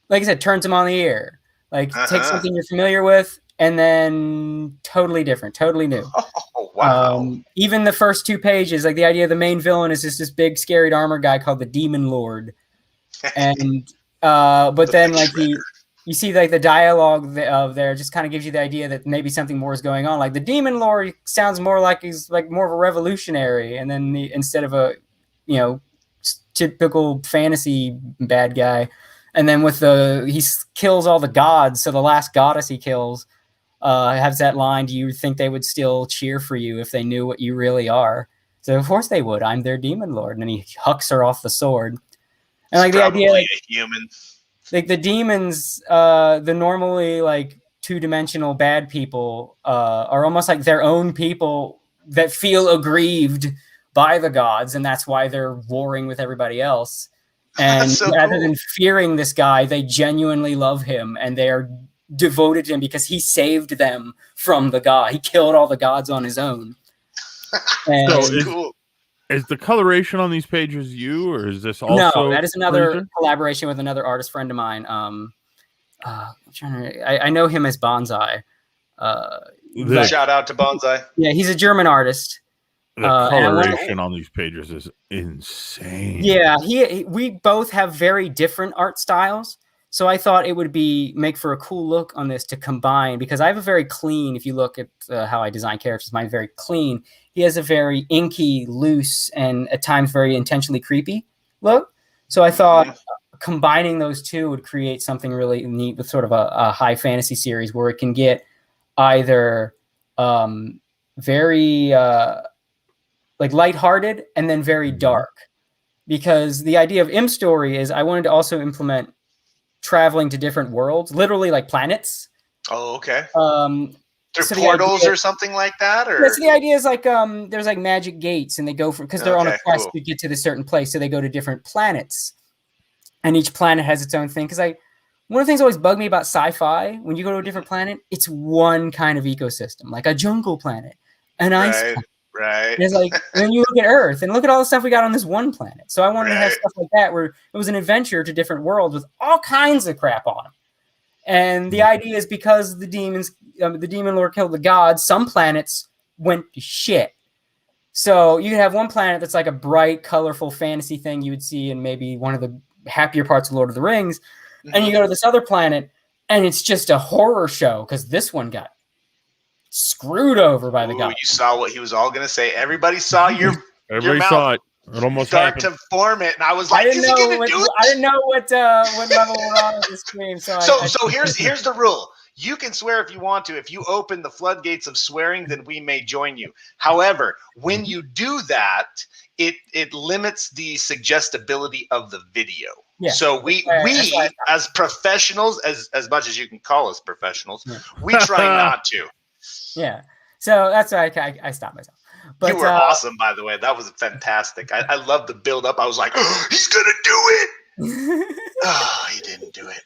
like I said, turns them on the ear. Like take something you're familiar with. And then totally different, totally new. Oh, wow. Even the first 2 pages, like the idea of the main villain is just this big, scary armored guy called the Demon Lord. And but then like you see like the dialogue of there just kind of gives you the idea that maybe something more is going on. Like the Demon Lord sounds more like he's like more of a revolutionary, and then instead of a typical fantasy bad guy, and then with he kills all the gods. So the last goddess he kills. has that line, do you think they would still cheer for you if they knew what you really are? So of course they would. I'm their demon lord. And then he hucks her off the sword. And like the idea, like, a human. Like the demons, the normally like two-dimensional bad people are almost like their own people that feel aggrieved by the gods, and that's why they're warring with everybody else. And so rather cool. than fearing this guy, they genuinely love him, and they are devoted to him because he saved them from the god. He killed all the gods on his own. And so cool. Is the coloration on these pages you, or is this also? No, that is another Fraser? collaboration with another artist friend of mine. I know him as Bonsai. Shout out to Bonsai. Yeah, he's a German artist. The coloration on these pages is insane. Yeah, we both have very different art styles. So I thought it would make for a cool look on this to combine, because I have a very clean, if you look at how I design characters, mine's very clean. He has a very inky, loose, and at times very intentionally creepy look. So I thought combining those two would create something really neat with sort of a high fantasy series where it can get either very like lighthearted and then very dark. Because the idea of M Story is I wanted to also implement traveling to different worlds, literally like planets. Oh, okay. Through So portals or something like that, or so the idea is like there's like magic gates, and they go from, because they're on a quest to get to the certain place, so they go to different planets, and each planet has its own thing. Because one of the things that always bugged me about sci-fi, when you go to a different planet, it's one kind of ecosystem, like a jungle planet, an ice planet. Right. And it's like, and then you look at Earth and look at all the stuff we got on this one planet. So I wanted to have stuff like that where it was an adventure to different worlds with all kinds of crap on them. And the idea is because the demon lord killed the gods, some planets went to shit. So you have one planet that's like a bright, colorful fantasy thing you would see in maybe one of the happier parts of Lord of the Rings. Mm-hmm. And you go to this other planet and it's just a horror show because this one got screwed over by the gods. You saw what he was all going to say. Everybody saw your Everybody mouth saw it. It almost start to form it, and I was like, "Is he going to do it?" I didn't know what level we're on with the stream. So here's the rule: you can swear if you want to. If you open the floodgates of swearing, then we may join you. However, when you do that, it limits the suggestibility of the video. Yeah, so we as professionals, as much as you can call us professionals, we try not to. Yeah. So that's why I stopped myself. But you were awesome, by the way. That was fantastic. I love the build up. I was like, oh, he's gonna do it. Oh, he didn't do it.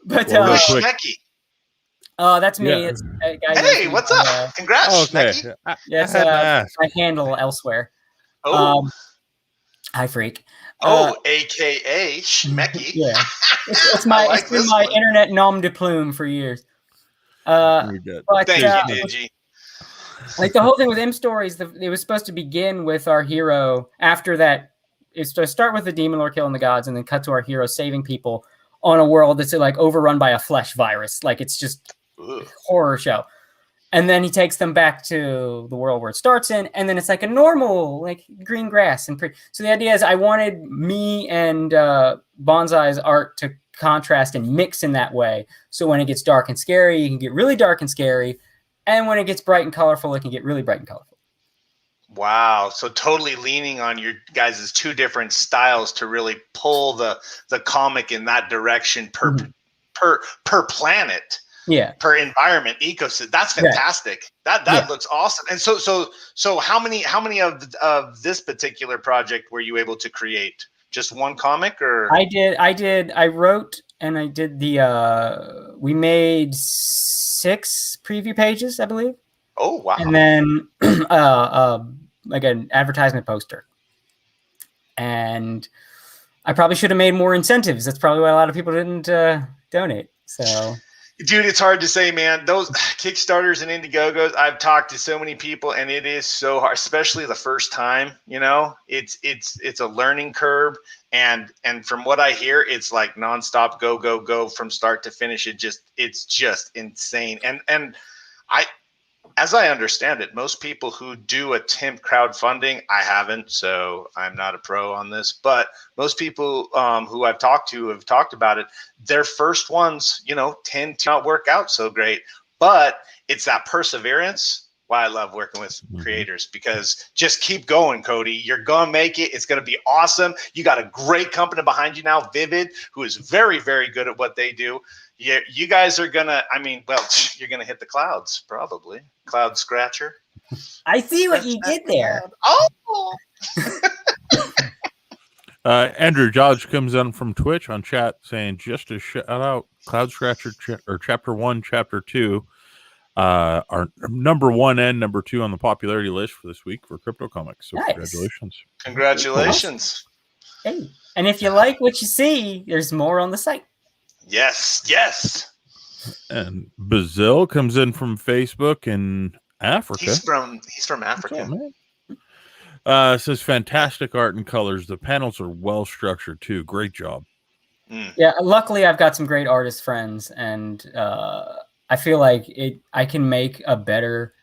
But Schmecky. Oh, that's me. Yeah. It's hey, what's up? Congrats, Schmecky. Yes, I handle elsewhere. Oh, hi, freak. AKA Schmecky. Yeah, it's been my internet nom de plume for years. But thank you, Digi. Like the whole thing with M Stories, it was supposed to begin with our hero. After that, it's to start with the demon lord killing the gods, and then cut to our hero saving people on a world that's like overrun by a flesh virus. Like it's just a horror show. And then he takes them back to the world where it starts in, and then it's like a normal, like green grass. So the idea is I wanted me and Bonsai's art to contrast and mix in that way. So when it gets dark and scary, you can get really dark and scary. And when it gets bright and colorful, it can get really bright and colorful. Wow. So totally leaning on your guys' two different styles to really pull the comic in that direction per planet. Yeah. Per environment, ecosystem. That's fantastic. Yeah. That looks awesome. And so how many of this particular project were you able to create? Just one comic, or I did. I wrote and I did we made 6 preview pages, I believe. Oh, wow. And then like an advertisement poster. And I probably should have made more incentives. That's probably why a lot of people didn't donate. So dude, it's hard to say, man. Those Kickstarters and Indiegogos, I've talked to so many people, and it is so hard, especially the first time. You know, it's a learning curve, and from what I hear, it's like nonstop, go from start to finish. It's just insane. And as I understand it, most people who do attempt crowdfunding, I haven't, so I'm not a pro on this, but most people who I've talked to have talked about it. Their first ones, tend to not work out so great. but it's that perseverance. Why I love working with creators, because just keep going, Cody. You're going to make it. It's going to be awesome. You got a great company behind you now, Vivid, who is very, very good at what they do. You guys are going to, you're going to hit the clouds, probably. Cloudscratcher. I see what you did there. Oh! Andrew Dodge comes in from Twitch on chat saying, just to shout out Cloudscratcher or Chapter 1, Chapter 2. Our number 1 and number 2 on the popularity list for this week for Crypto Comics. So nice. Congratulations. Hey, and if you like what you see, there's more on the site. Yes. And Bazil comes in from Facebook in Africa. He's from Africa. Says fantastic art and colors. The panels are well structured too. Great job. Yeah, luckily I've got some great artist friends, and I feel like I can make a better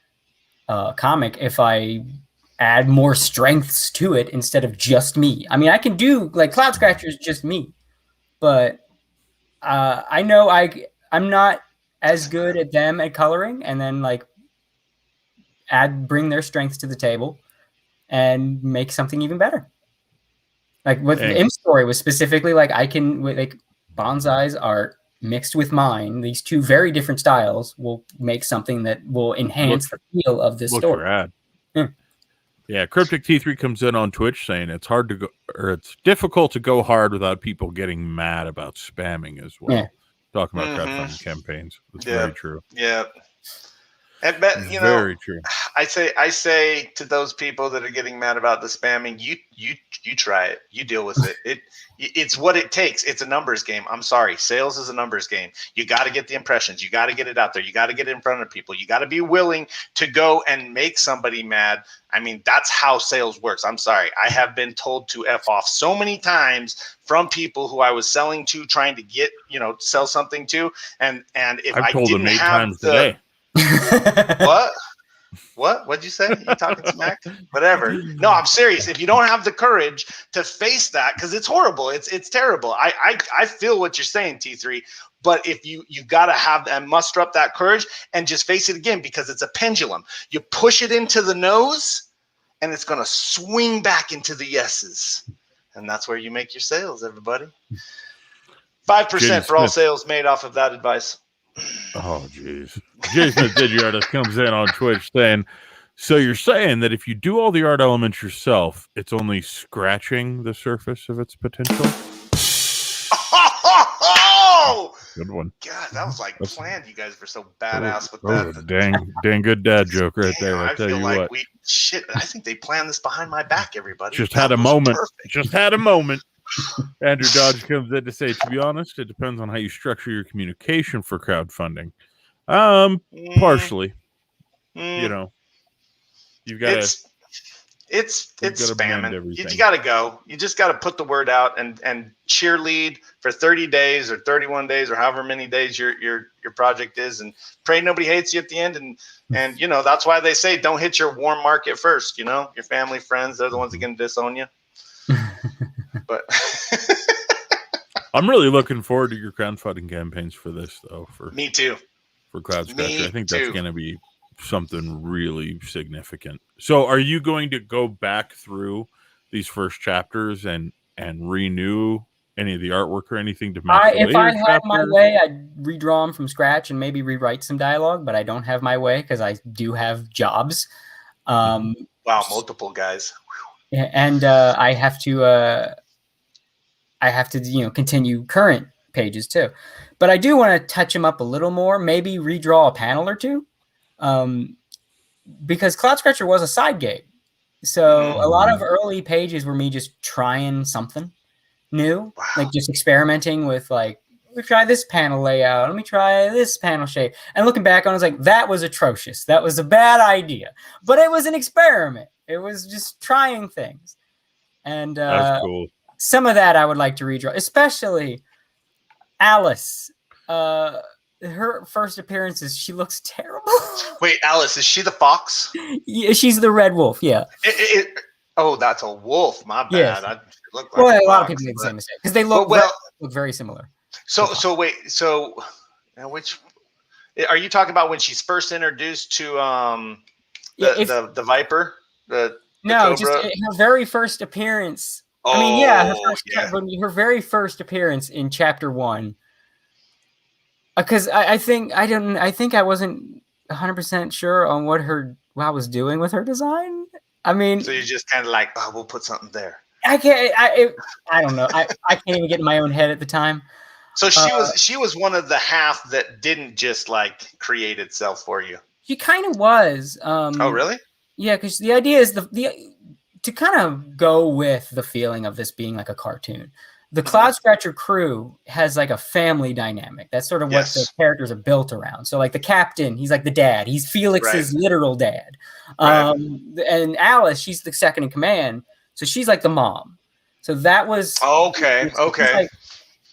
comic if I add more strengths to it instead of just me. I mean, I can do like Cloudscratcher is just me, but I know I'm not as good at them at coloring, and then like bring their strengths to the table and make something even better. Like with the M story was specifically like I can like Bonsai's art mixed with mine. These two very different styles will make something that will enhance the feel of this story. Rad. Yeah, Cryptic T3 comes in on Twitch saying it's hard to go, or it's difficult to go hard without people getting mad about spamming as well. Yeah. Talking about crowdfunding campaigns. That's very true. Yeah. And but very true. I say to those people that are getting mad about the spamming, you try it. You deal with it. It's what it takes. It's a numbers game. I'm sorry. Sales is a numbers game. You got to get the impressions. You got to get it out there. You got to get it in front of people. You got to be willing to go and make somebody mad. I mean, that's how sales works. I'm sorry. I have been told to F off so many times from people who I was selling to, trying to get, sell something to. And if I've told them 8 times today. What'd you say? You talking smack? Whatever. No, I'm serious. If you don't have the courage to face that, because it's horrible, it's terrible. I feel what you're saying, T3. But if you got to have and muster up that courage and just face it again, because it's a pendulum. You push it into the nose, and it's going to swing back into the yeses, and that's where you make your sales. Everybody, 5% for all sales made off of that advice. Oh, jeez. Jason Digiartist comes in on Twitch saying, so you're saying that if you do all the art elements yourself, it's only scratching the surface of its potential? Oh! Good one. God, that was like planned. You guys were so badass with that. Was a dang good dad joke right there. I tell you what. I think they planned this behind my back, everybody. Just had a moment. Just had a moment. Andrew Dodge comes in to say, to be honest, it depends on how you structure your communication for crowdfunding. Partially. You've got it's spamming. You got to go. You just got to put the word out and cheerlead for 30 days or 31 days or however many days your project is, and pray nobody hates you at the end. And that's why they say don't hit your warm market first. Your family, friends, they're the ones that can disown you. But I'm really looking forward to your crowdfunding campaigns for this, though. Me too. For Cloudscratcher, I think that's going to be something really significant. So, are you going to go back through these first chapters and renew any of the artwork or anything to match? If I had my way, I'd redraw them from scratch and maybe rewrite some dialogue. But I don't have my way because I do have jobs. Wow, multiple guys. And I have to continue current pages too, but I do want to touch them up a little more, maybe redraw a panel or two, because Cloudscratcher was a side game. So a lot of early pages were me just trying something new, like just experimenting with like, let me try this panel layout. Let me try this panel shape. And looking back on it, I was like, that was atrocious. That was a bad idea, but it was an experiment. It was just trying things. And that's cool. Some of that I would like to redraw, especially Alice. Her first appearances, she looks terrible. Wait, Alice, is she the fox? Yeah, she's the red wolf, yeah. That's a wolf. My bad. Yes. Look like a lot of people make the same mistake because they look very similar. So wait, so now which Are you talking about when she's first introduced to the Viper, the no, just Cobra? her very first appearance. Oh, I mean, yeah, yeah. her very first appearance in chapter 1. Because I think I wasn't 100% sure on what I was doing with her design. I mean, so you're just kind of like, oh, we'll put something there. I don't know. I can't even get in my own head at the time. So she was one of the half that didn't just like create itself for you. She kind of was. Oh, really? Yeah, because the idea is to kind of go with the feeling of this being like a cartoon. The Cloudscratcher crew has like a family dynamic. That's sort of what the characters are built around. So like the captain, he's like the dad. He's Felix's literal dad. And Alice, she's the second in command. So she's like the mom. So that was okay. Like,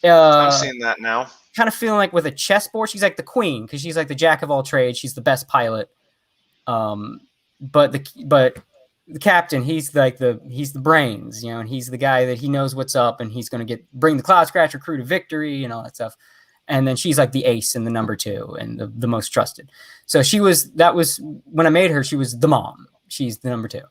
I'm seeing that now. Kind of feeling like with a chessboard, she's like the queen because she's like the jack of all trades. She's the best pilot. But the captain, he's the brains, and he's the guy that he knows what's up, and he's going to bring the Cloudscratcher crew to victory and all that stuff. And then she's like the ace and the number 2 and the most trusted. So that was when I made her, she was the mom. She's the number 2.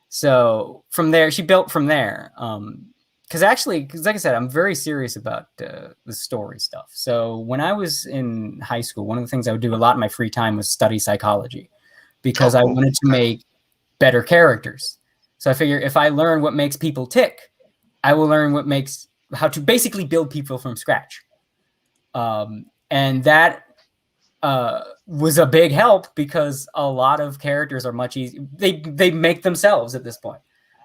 So from there, she built from there. Because like I said, I'm very serious about the story stuff. So when I was in high school, one of the things I would do a lot in my free time was study psychology because I wanted to make better characters. So I figure if I learn what makes people tick, I will learn how to basically build people from scratch. And that was a big help because a lot of characters are much easier. They make themselves at this point.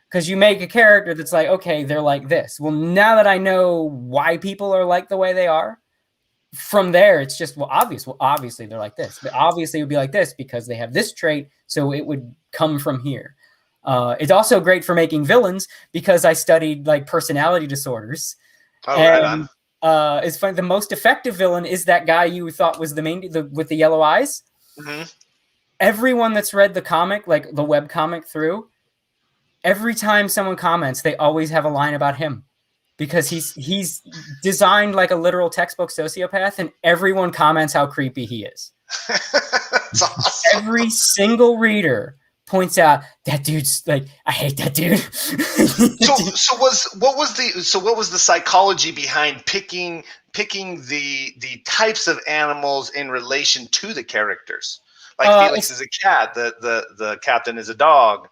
Because you make a character that's like, okay, they're like this. Well, now that I know why people are like the way they are, from there, it's just, obviously they're like this. But obviously it would be like this because they have this trait, so it would come from here. It's also great for making villains because I studied like personality disorders. Oh, and, right on. It's funny. The most effective villain is that guy you thought was with the yellow eyes. Mm-hmm. Everyone that's read the comic, like the web comic through, every time someone comments, they always have a line about him because he's designed like a literal textbook sociopath, and everyone comments how creepy he is. That's awesome. Every single reader points out that dude's like, I hate that dude. So what was the psychology behind picking the types of animals in relation to the characters? Like Felix is a cat, the captain is a dog.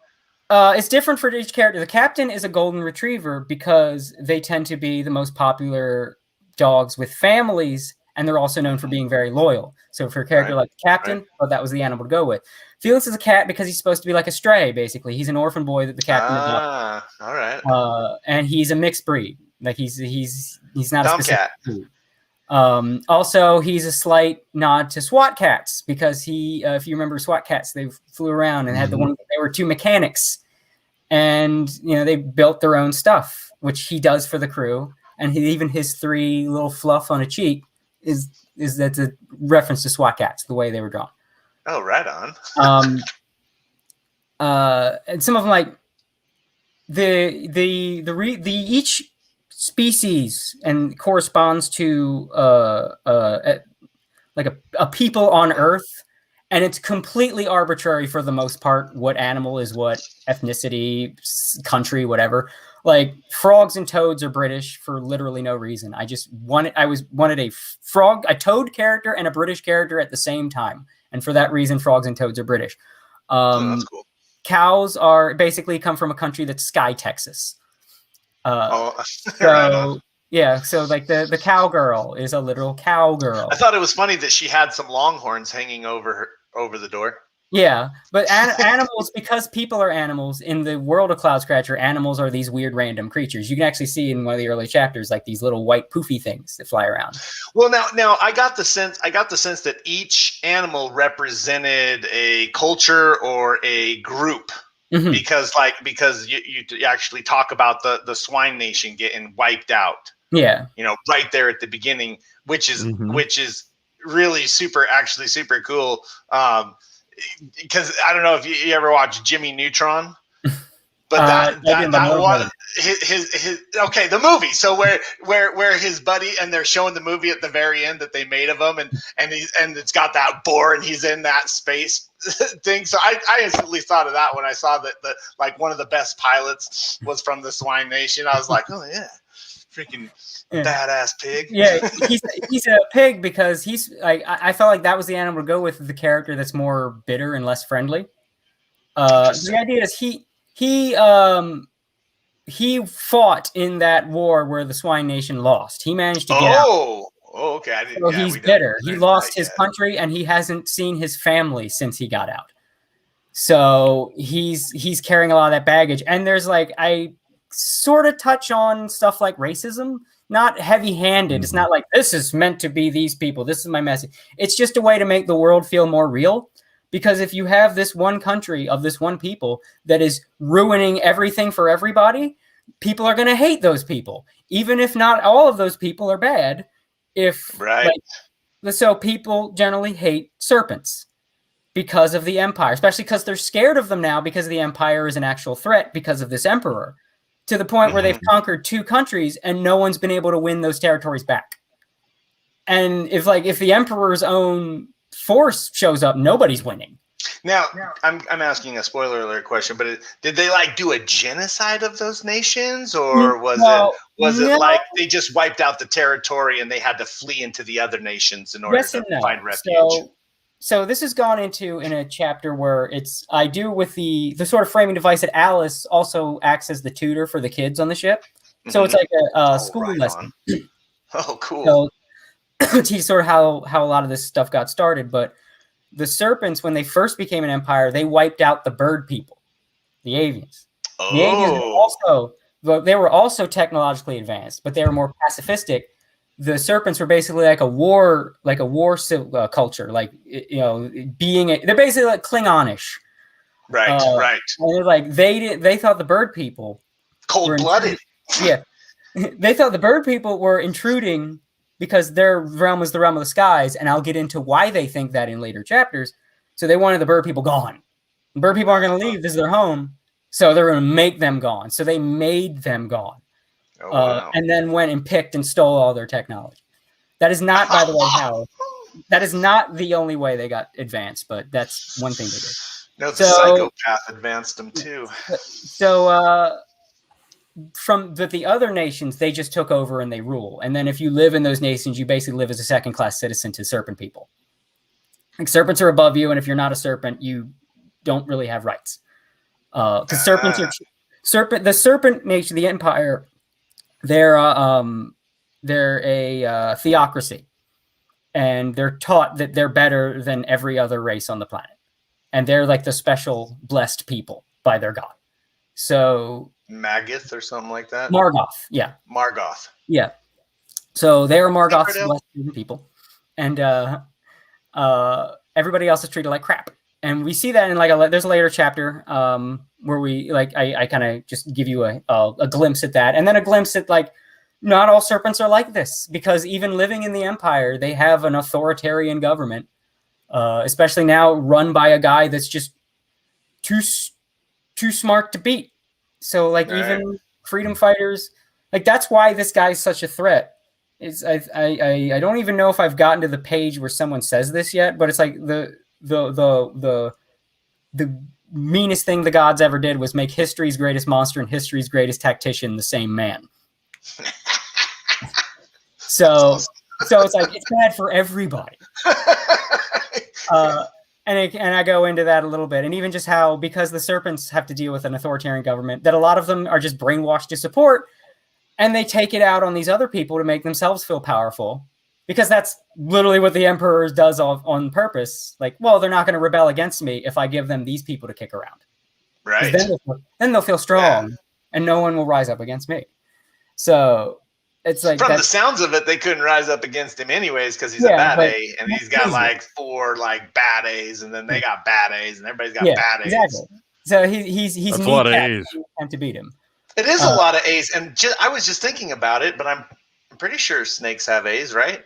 It's different for each character. The captain is a golden retriever because they tend to be the most popular dogs with families, and they're also known for being very loyal. So for a character like the captain, that was the animal to go with. Felix is a cat because he's supposed to be like a stray, basically. He's an orphan boy that the captain adopted. All right. And he's a mixed breed. Like he's not dumb a specific cat. breed. Also, he's a slight nod to SWAT cats because if you remember SWAT cats, they flew around and had they were 2 mechanics, and they built their own stuff, which he does for the crew. And even his 3 little fluff on a cheek is that's a reference to SWAT cats, the way they were drawn. Oh, right on. And some of them, like each species and corresponds to like a people on Earth, and it's completely arbitrary for the most part what animal is what, ethnicity, country, whatever. Like frogs and toads are British for literally no reason. I wanted a toad character and a British character at the same time, and for that reason, frogs and toads are British. That's cool. Cows are basically come from a country that's Sky, Texas. So yeah, so like the cowgirl is a literal cowgirl. I thought it was funny that she had some longhorns hanging over the door. Yeah, but animals, because people are animals in the world of Cloudscratcher, animals are these weird random creatures. You can actually see in one of the early chapters like these little white poofy things that fly around. Well, now I got the sense that each animal represented a culture or a group. Mm-hmm. Because you actually talk about the swine nation getting wiped out. Yeah, right there at the beginning, which is really super cool. Because I don't know if you ever watched Jimmy Neutron. But that one, his okay, the movie. So where his buddy, and they're showing the movie at the very end that they made of him, and it's got that boar, and he's in that space thing. So I instantly thought of that when I saw that like one of the best pilots was from the Swine Nation. I was like, oh yeah, freaking badass pig. Yeah, he's a pig because he's like, I felt like that was the animal to go with, the character that's more bitter and less friendly. The idea is he fought in that war where the Swine Nation lost. He managed to get out. Oh, okay. I didn't. So he's bitter. He lost his country, and he hasn't seen his family since he got out. So he's carrying a lot of that baggage. And there's like, I sort of touch on stuff like racism, not heavy-handed. It's not like, this is meant to be these people. This is my message. It's just a way to make the world feel more real. Because if you have this one country of this one people that is ruining everything for everybody, people are going to hate those people, even if not all of those people are bad. So people generally hate serpents because of the Empire, especially because they're scared of them now because the Empire is an actual threat because of this emperor, to the point where they've conquered 2 countries and no one's been able to win those territories back. And if the emperor's own force shows up, nobody's winning. Now, I'm asking a spoiler alert question, but did they do a genocide of those nations, or was it like they just wiped out the territory and they had to flee into the other nations in order to find refuge? So this has gone into in a chapter where I do with the sort of framing device that Alice also acts as the tutor for the kids on the ship. So it's like a school lesson. Oh, cool. So teach sort of how a lot of this stuff got started. But the serpents, when they first became an empire, they wiped out the bird people, the avians. Oh. The avians they were also technologically advanced, but they were more pacifistic. The serpents were basically like a war culture, they're basically like Klingonish. Right. And they thought the bird people cold-blooded. Yeah, they thought the bird people were intruding because their realm was the realm of the skies, and I'll get into why they think that in later chapters. So they wanted the bird people gone. The bird people aren't going to leave. This is their home. So they're going to make them gone. So they made them gone. Oh, wow. And then went and picked and stole all their technology. That is not, by the way, how. That is not the only way they got advanced, but that's one thing they did. No, the psychopath advanced them too. So from the other nations, they just took over and they rule. And then if you live in those nations, you basically live as a second-class citizen to serpent people. Like, serpents are above you, and if you're not a serpent, you don't really have rights. Because serpents are the serpent nation, the empire. They're a theocracy, and they're taught that they're better than every other race on the planet, and they're like the special blessed people by their god. So Magath or something like that. Margoth, yeah. Margoth. Yeah. So they're Margoth's blessed people, and everybody else is treated like crap. And we see that in there's a later chapter where we I kind of just give you a glimpse at that, and then a glimpse at not all serpents are like this, because even living in the Empire, they have an authoritarian government, especially now run by a guy that's just too smart to beat. So even freedom fighters, that's why this guy's such a threat. I don't even know if I've gotten to the page where someone says this yet, but it's like the meanest thing the gods ever did was make history's greatest monster and history's greatest tactician the same man. So it's it's bad for everybody. And I go into that a little bit, and even just how, because the serpents have to deal with an authoritarian government, that a lot of them are just brainwashed to support, and they take it out on these other people to make themselves feel powerful. Because that's literally what the emperor does on purpose. They're not going to rebel against me if I give them these people to kick around. Right. Then they'll feel strong, and no one will rise up against me. So it's from the sounds of it, they couldn't rise up against him anyways because he's a bad A, and he's got 4 bad A's, and then they got bad A's, and everybody's got bad A's. Exactly. So he's a lot of A's to beat him. It is a lot of A's, and I was just thinking about it, but I'm pretty sure snakes have A's, right?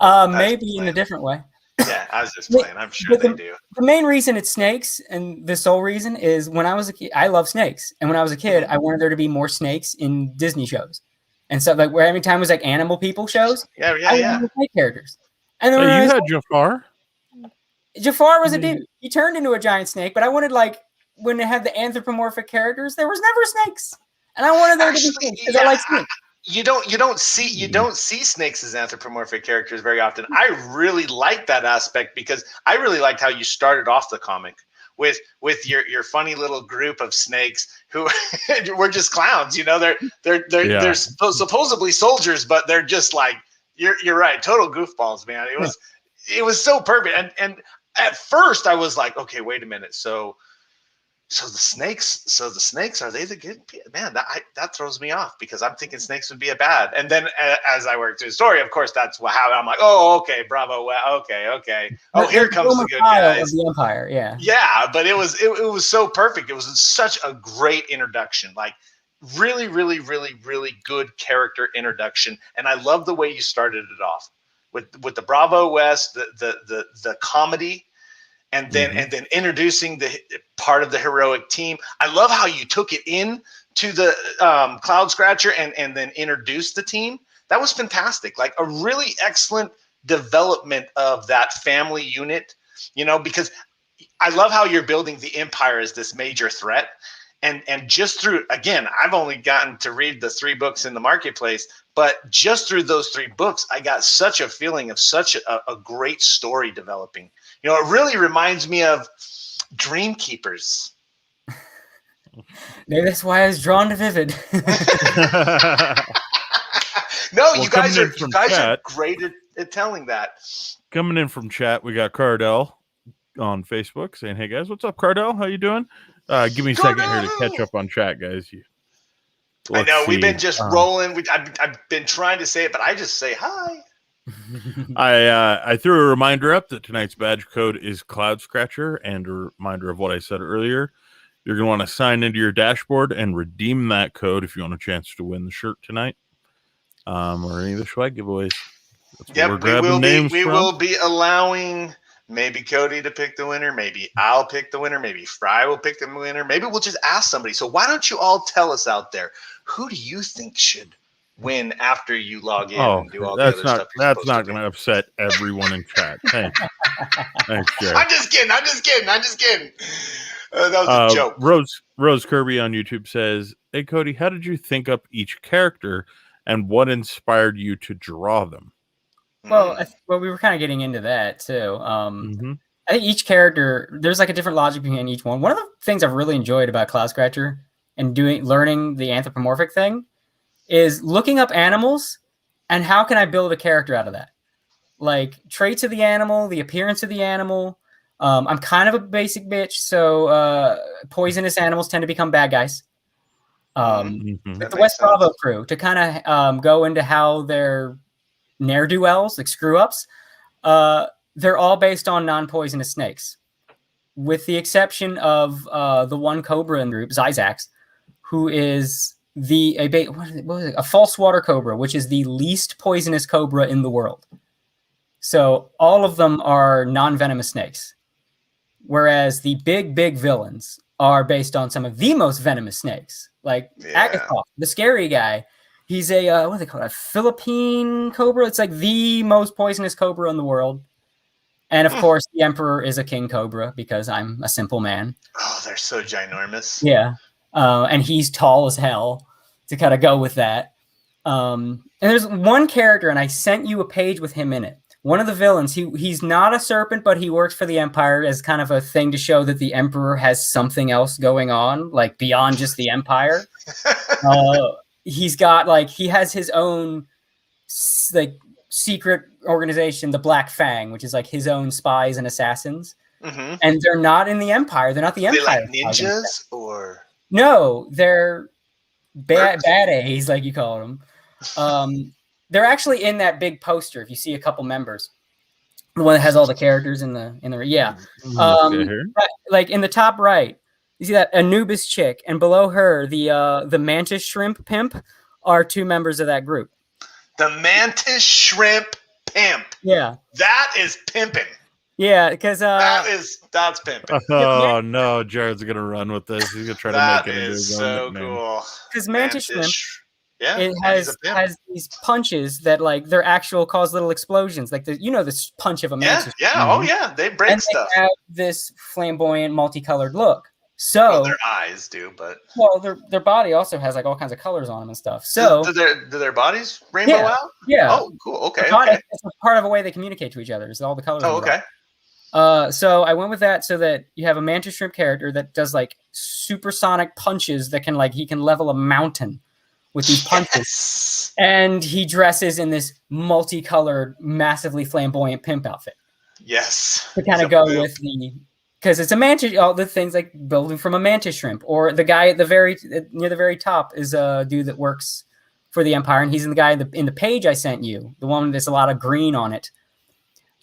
Maybe in a different way. Yeah, I was just playing. I'm sure they do. The main reason it's snakes, and the sole reason is when I was a kid, I love snakes, and when I was a kid, I wanted there to be more snakes in Disney shows, and stuff like where every time it was like animal people shows. I wanted snake characters, and then you had Jafar. Jafar was a dude. He turned into a giant snake, but I wanted like when they had the anthropomorphic characters, there was never snakes, and I wanted there to be snakes because I like snakes. You don't see snakes as anthropomorphic characters very often. I really like that aspect because I really liked how you started off the comic with your funny little group of snakes who were just clowns. You know, they're supposedly soldiers, but they're just like you're right, total goofballs, man. It was so perfect, and at first I was like, okay, wait a minute, so the snakes, are they the good man? That throws me off because I'm thinking snakes would be a bad. And then as I work through the story, of course, that's how I'm like, oh, okay, bravo, okay. Oh, here comes the good guys. Of the Empire, yeah. Yeah, but it was so perfect. It was such a great introduction, like really, really, really, really good character introduction. And I love the way you started it off with the Bravo West, the comedy. And then introducing the part of the heroic team. I love how you took it in to the Cloudscratcher and then introduced the team. That was fantastic. Like a really excellent development of that family unit, you know, because I love how you're building the Empire as this major threat. And just through, again, I've only gotten to read the 3 books in the marketplace, but just through those 3 books, I got such a feeling of such a great story developing. You know, it really reminds me of Dream Keepers. Maybe that's why I was drawn to Vivid. No, you guys are great at telling that. Coming in from chat, we got Cardell on Facebook saying, "Hey guys, what's up, Cardell? How you doing? Give me a second here to catch up on chat, guys." I know we've been just rolling. I've been trying to say it, but I just say hi. I threw a reminder up that tonight's badge code is Cloudscratcher, and a reminder of what I said earlier. You're going to want to sign into your dashboard and redeem that code if you want a chance to win the shirt tonight, or any of the swag giveaways. Yep, we will be allowing maybe Cody to pick the winner, maybe I'll pick the winner, maybe Fry will pick the winner, maybe we'll just ask somebody. So why don't you all tell us out there, who do you think should win after you log in and do all the other stuff? That's not going to upset everyone in chat. Thanks, Jared. I'm just kidding. That was a joke. Rose Kirby on YouTube says, "Hey Cody, how did you think up each character, and what inspired you to draw them?" Well, we were kind of getting into that too. I think each character, there's like a different logic behind each one. One of the things I've really enjoyed about Cloudscratcher and learning the anthropomorphic thing is looking up animals and how can I build a character out of that? Like traits of the animal, the appearance of the animal. I'm kind of a basic bitch, so poisonous animals tend to become bad guys. The West Bravo crew, to kind of go into how they're ne'er-do-wells, like screw-ups, they're all based on non-poisonous snakes, with the exception of the one cobra in the group, Zyzax, who is a false water cobra, which is the least poisonous cobra in the world. So all of them are non-venomous snakes, whereas the big villains are based on some of the most venomous snakes, like Agathok, the scary guy. He's a what do they call it? A Philippine cobra. It's like the most poisonous cobra in the world. And of course, the Emperor is a king cobra because I'm a simple man. Oh, they're so ginormous. Yeah. And he's tall as hell to kind of go with that. And there's one character, and I sent you a page with him in it. One of the villains, he's not a serpent, but he works for the Empire as kind of a thing to show that the Emperor has something else going on, like beyond just the Empire. He's got he has his own like secret organization, the Black Fang, which is like his own spies and assassins. And they're not in the Empire. They're not the Empire. Are they like ninjas or? No, they're bad A's, like you call them. They're actually in that big poster. If you see a couple members, the one that has all the characters in the like in the top right, you see that Anubis chick, and below her, the mantis shrimp pimp are 2 members of that group. The mantis shrimp pimp. Yeah, that is pimping. Yeah, because that's pimping. Oh no, Jared's gonna run with this. He's gonna try to make it into his own nickname. Cool. Because Mantis Shrimp, yeah, it has these punches that like they're actual cause little explosions, like the punch of a mantis. Yeah, oh yeah, they break stuff. They have this flamboyant, multicolored look. So their eyes do, but their body also has like all kinds of colors on them and stuff. So do their bodies rainbow out? Yeah. Oh, cool. Okay. It's a part of a way they communicate to each other. Is all the colors. Oh, okay. So I went with that so that you have a mantis shrimp character that does like supersonic punches that can he can level a mountain with these punches, and he dresses in this multicolored, massively flamboyant pimp outfit. Yes, to kind of go with because it's a mantis. All the things like building from a mantis shrimp, or the guy at the near the very top is a dude that works for the Empire, and he's the guy in the page I sent you, the one that's a lot of green on it.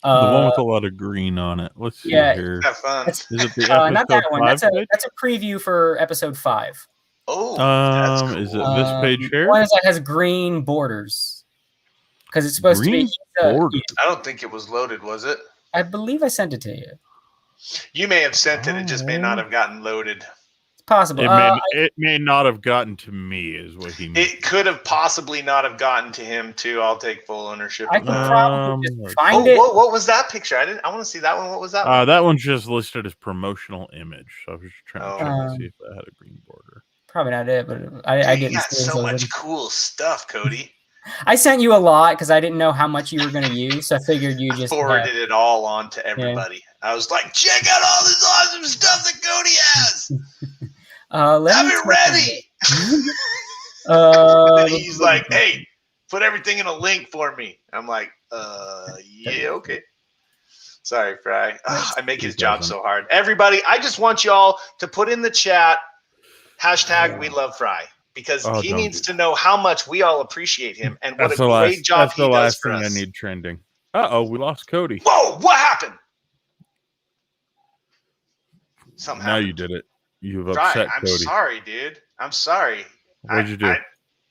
The one with a lot of green on it. Let's see here. Have fun. Is it the episode not that one. 5 That's a preview for episode 5. Oh, that's cool. Is it this page here? One that has green borders because it's supposed to be. I don't think it was loaded, was it? I believe I sent it to you. You may have sent it. It just may not have gotten loaded. It's possible. It may not have gotten to me, is what he means. It could have possibly not have gotten to him too. I'll take full ownership. I can probably just find it. What was that picture? I want to see that one. What was that? That one's just listed as promotional image. So I was just trying to check to see if that had a green border. Probably not it, but I didn't. You got so much cool stuff, Cody. I sent you a lot because I didn't know how much you were going to use. So I figured you just forwarded it all on to everybody. Yeah. I was like, check out all this awesome stuff that Cody has. Have it ready. He's like, hey, put everything in a link for me. I'm like, yeah, okay. Sorry, Fry. I make his job so hard. Everybody, I just want y'all to put in the chat #We love Fry. Because he needs to know how much we all appreciate him and what a great job he does for us. That's the last thing I need trending. We lost Cody. Whoa, what happened? Something happened. Now you did it. You've upset Cody. I'm sorry, dude. I'm sorry. What'd you do?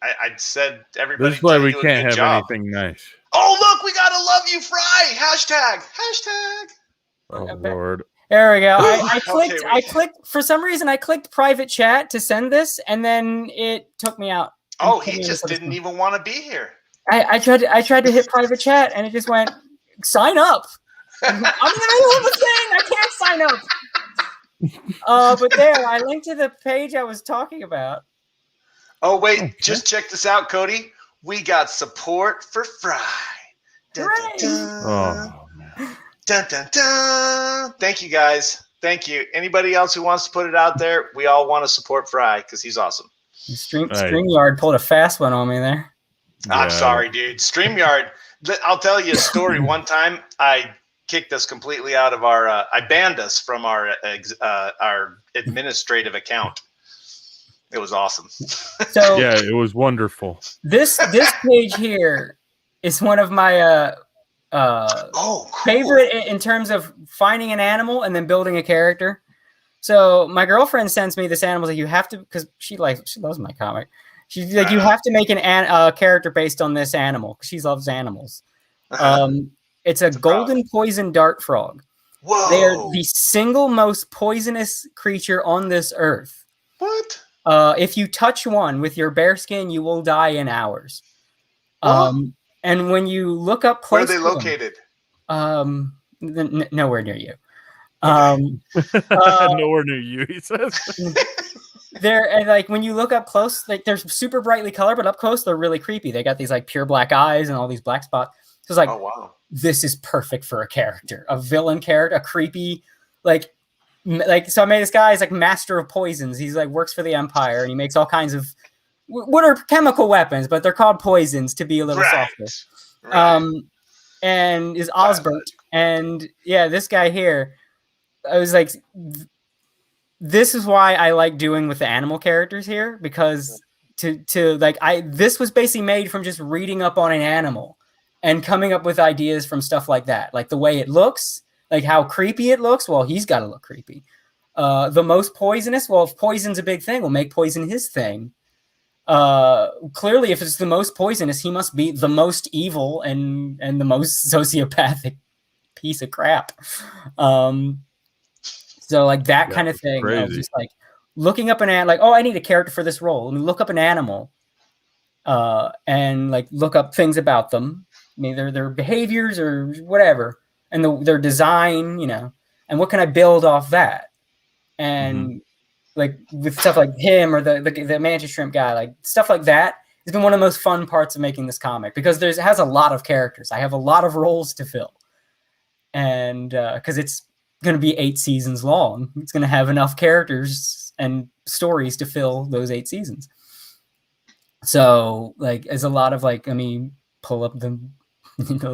I said everybody. This is why we can't have anything nice. Oh, look, we got to love you, Fry. #. Oh, Lord. There we go. I clicked for some reason. I clicked private chat to send this, and then it took me out. Oh, he just didn't even want to be here. I tried to hit private chat, and it just went sign up. I'm in the middle of a thing. I can't sign up. But there, I linked to the page I was talking about. Oh wait, just check this out, Cody. We got support for Fry. Dun, dun, dun. Oh man. Dun, dun, dun. Thank you, guys. Thank you. Anybody else who wants to put it out there, we all want to support Fry because he's awesome. StreamYard pulled a fast one on me there. Yeah. I'm sorry, dude. StreamYard, I'll tell you a story. One time I kicked us completely out of I banned us from our administrative account. It was awesome. So yeah, it was wonderful. This page here is one of my cool. favorite in terms of finding an animal and then building a character. So my girlfriend sends me this animal that you have to, because she loves my comic. She's like, you have to make a character based on this animal because she loves animals. It's a golden poison dart frog. Whoa! They are the single most poisonous creature on this earth. What? If you touch one with your bare skin, you will die in hours. And when you look up close, where are they located? Nowhere near you. Nowhere near you, he says. They're like when you look up close, like they're super brightly colored, but up close they're really creepy. They got these like pure black eyes and all these black spots. So it's like, oh wow, this is perfect for a character, a villain character, a creepy like. So I made this guy. He's like master of poisons. He's like works for the Empire, and he makes all kinds of what are chemical weapons, but they're called poisons to be a little softer. Right. And is Osbert, and yeah, this guy here. I was like, this is why I like doing with the animal characters here, because this was basically made from just reading up on an animal and coming up with ideas from stuff like that, like the way it looks. Like how creepy it looks. Well, he's got to look creepy. The most poisonous. Well, if poison's a big thing, we'll make poison his thing. Clearly, if it's the most poisonous, he must be the most evil and the most sociopathic piece of crap. So like that kind of thing, just like looking up like, oh, I need a character for this role. Let me look up an animal, and like look up things about them, either their behaviors or whatever, and their design, and what can I build off that? And like with stuff like him or the mantis shrimp guy, like stuff like that has been one of the most fun parts of making this comic, because it has a lot of characters. I have a lot of roles to fill, and because it's going to be 8 seasons long, it's going to have enough characters and stories to fill those 8 seasons. So like, there's a lot of like, pull up the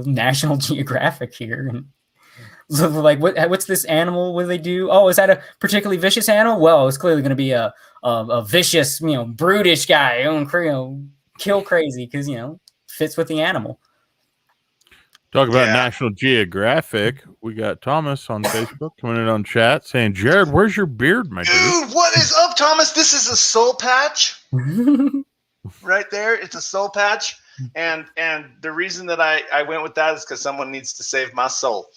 National Geographic here, and so like, what's this animal? What do they do? Oh, is that a particularly vicious animal? Well, it's clearly going to be a vicious, brutish guy, kill crazy, because fits with the animal. Talk about National Geographic. We got Thomas on Facebook coming in on chat saying, Jared, where's your beard, my dude? What is up, Thomas? This is a soul patch. Right there. It's a soul patch. And the reason that I went with that is because someone needs to save my soul.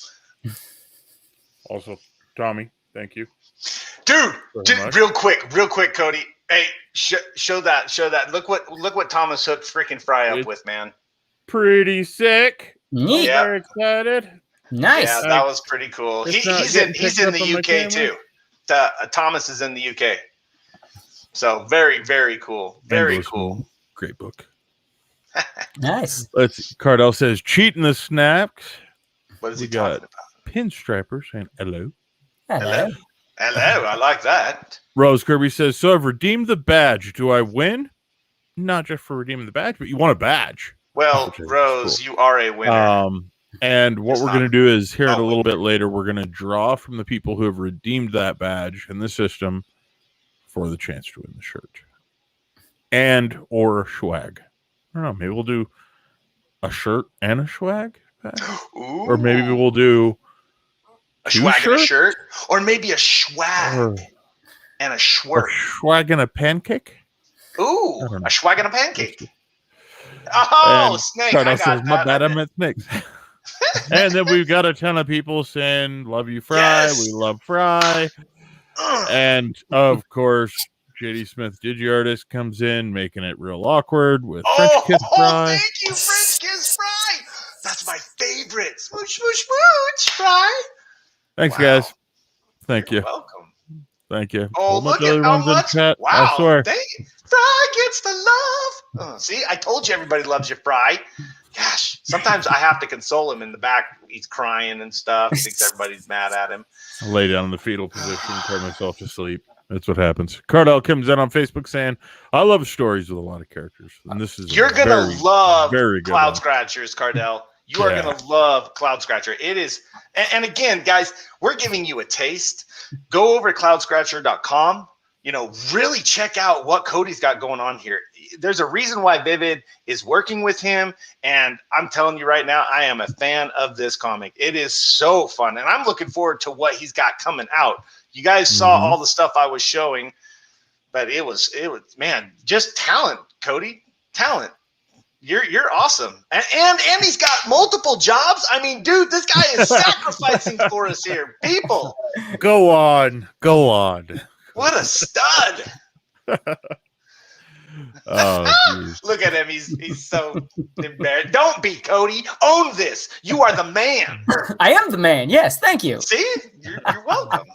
Also, Tommy, thank you. Dude, real quick, Cody. Hey, show that. Look what Thomas hooked freaking Fry up with, man. Pretty sick. Neat. Yeah. Very excited. Nice. Yeah, that was pretty cool. He's in the UK too. Thomas is in the UK. So very, very cool. Very cool. Great book. Nice. Cardell says, cheating the snaps. What is he talking about? Pinstriper saying hello. Hello. I like that. Rose Kirby says, so I've redeemed the badge. Do I win? Not just for redeeming the badge, but you want a badge. Well, Rose, you are a winner. And what we're going to do is, here a little bit later, we're going to draw from the people who have redeemed that badge in the system for the chance to win the shirt. And or a swag. I don't know. Maybe we'll do a shirt and a swag badge. Or maybe we'll do a swag and a shirt. Or maybe a swag and a schwerk. A swag and a pancake? Ooh, a swag and a pancake. Oh, and snake! I got that. My bad, I meant snakes. And then we've got a ton of people saying, "Love you, Fry." Yes. We love Fry. And of course, JD Smith, DigiArtist, comes in, making it real awkward with French Kiss Fry. Thank you, French Kiss Fry. That's my favorite. Smooch, smooch, smooch, Fry. Thanks, guys. Thank you. Welcome. Thank you. Oh, look at how much. Wow. I swear. Fry gets the love. Oh, see, I told you everybody loves you, Fry. Gosh, sometimes I have to console him in the back. He's crying and stuff. He thinks everybody's mad at him. I lay down in the fetal position, cry myself to sleep. That's what happens. Cardell comes in on Facebook saying, I love stories with a lot of characters. And this is You're going to love very good Cloudscratchers, Cardell. You are going to love Cloudscratcher. It is, and again, guys, we're giving you a taste. Go over to cloudscratcher.com. Really check out what Cody's got going on here. There's a reason why Vivid is working with him, and I'm telling you right now, I am a fan of this comic. It is so fun, and I'm looking forward to what he's got coming out. You guys saw all the stuff I was showing, but it was man, just talent, Cody, talent. You're awesome, and he's got multiple jobs. I mean, dude, this guy is sacrificing for us here, people. Go on. What a stud! Oh, look at him. He's so embarrassed. Don't be, Cody. Own this. You are the man. I am the man. Yes, thank you. See, you're welcome.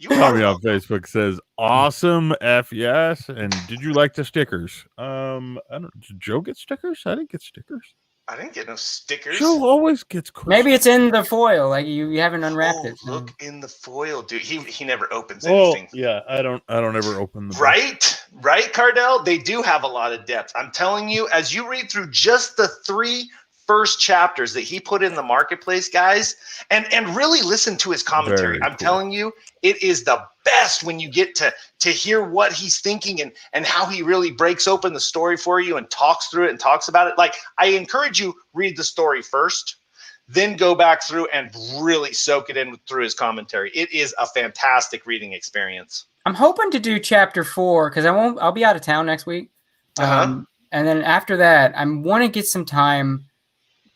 Tommy on Facebook says, "Awesome, F yes." And did you like the stickers? I don't. Did Joe get stickers? I didn't get stickers. I didn't get no stickers. Joe always gets. Maybe it's in the foil. Like you haven't unwrapped it. Look in the foil, dude. He never opens anything. Yeah, I don't ever open the right, Cardell. They do have a lot of depth. I'm telling you, as you read through just the 3 first chapters that he put in the marketplace, guys, and really listen to his commentary. I'm telling you, it is the best when you get to hear what he's thinking and how he really breaks open the story for you and talks through it and talks about it. Like, I encourage you, read the story first, then go back through and really soak it in through his commentary. It is a fantastic reading experience. I'm hoping to do chapter 4 because I'll be out of town next week. And then after that, I want to get some time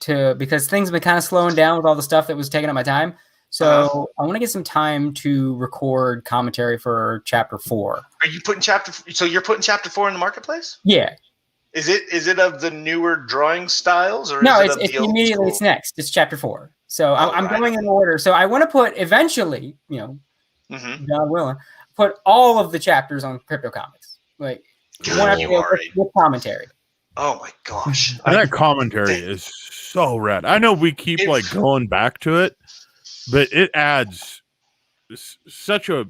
because things have been kind of slowing down with all the stuff that was taking up my time. So I want to get some time to record commentary for chapter 4. Are you putting so you're putting chapter 4 in the marketplace? Yeah. Is it of the newer drawing styles, or no? is it It's immediately. It's next. It's chapter 4. So I'm going in order. So I want to put eventually, God willing, put all of the chapters on Crypto Comics, like one after the other with commentary. Oh my gosh, that commentary is so rad. I know we keep going back to it, but it adds such a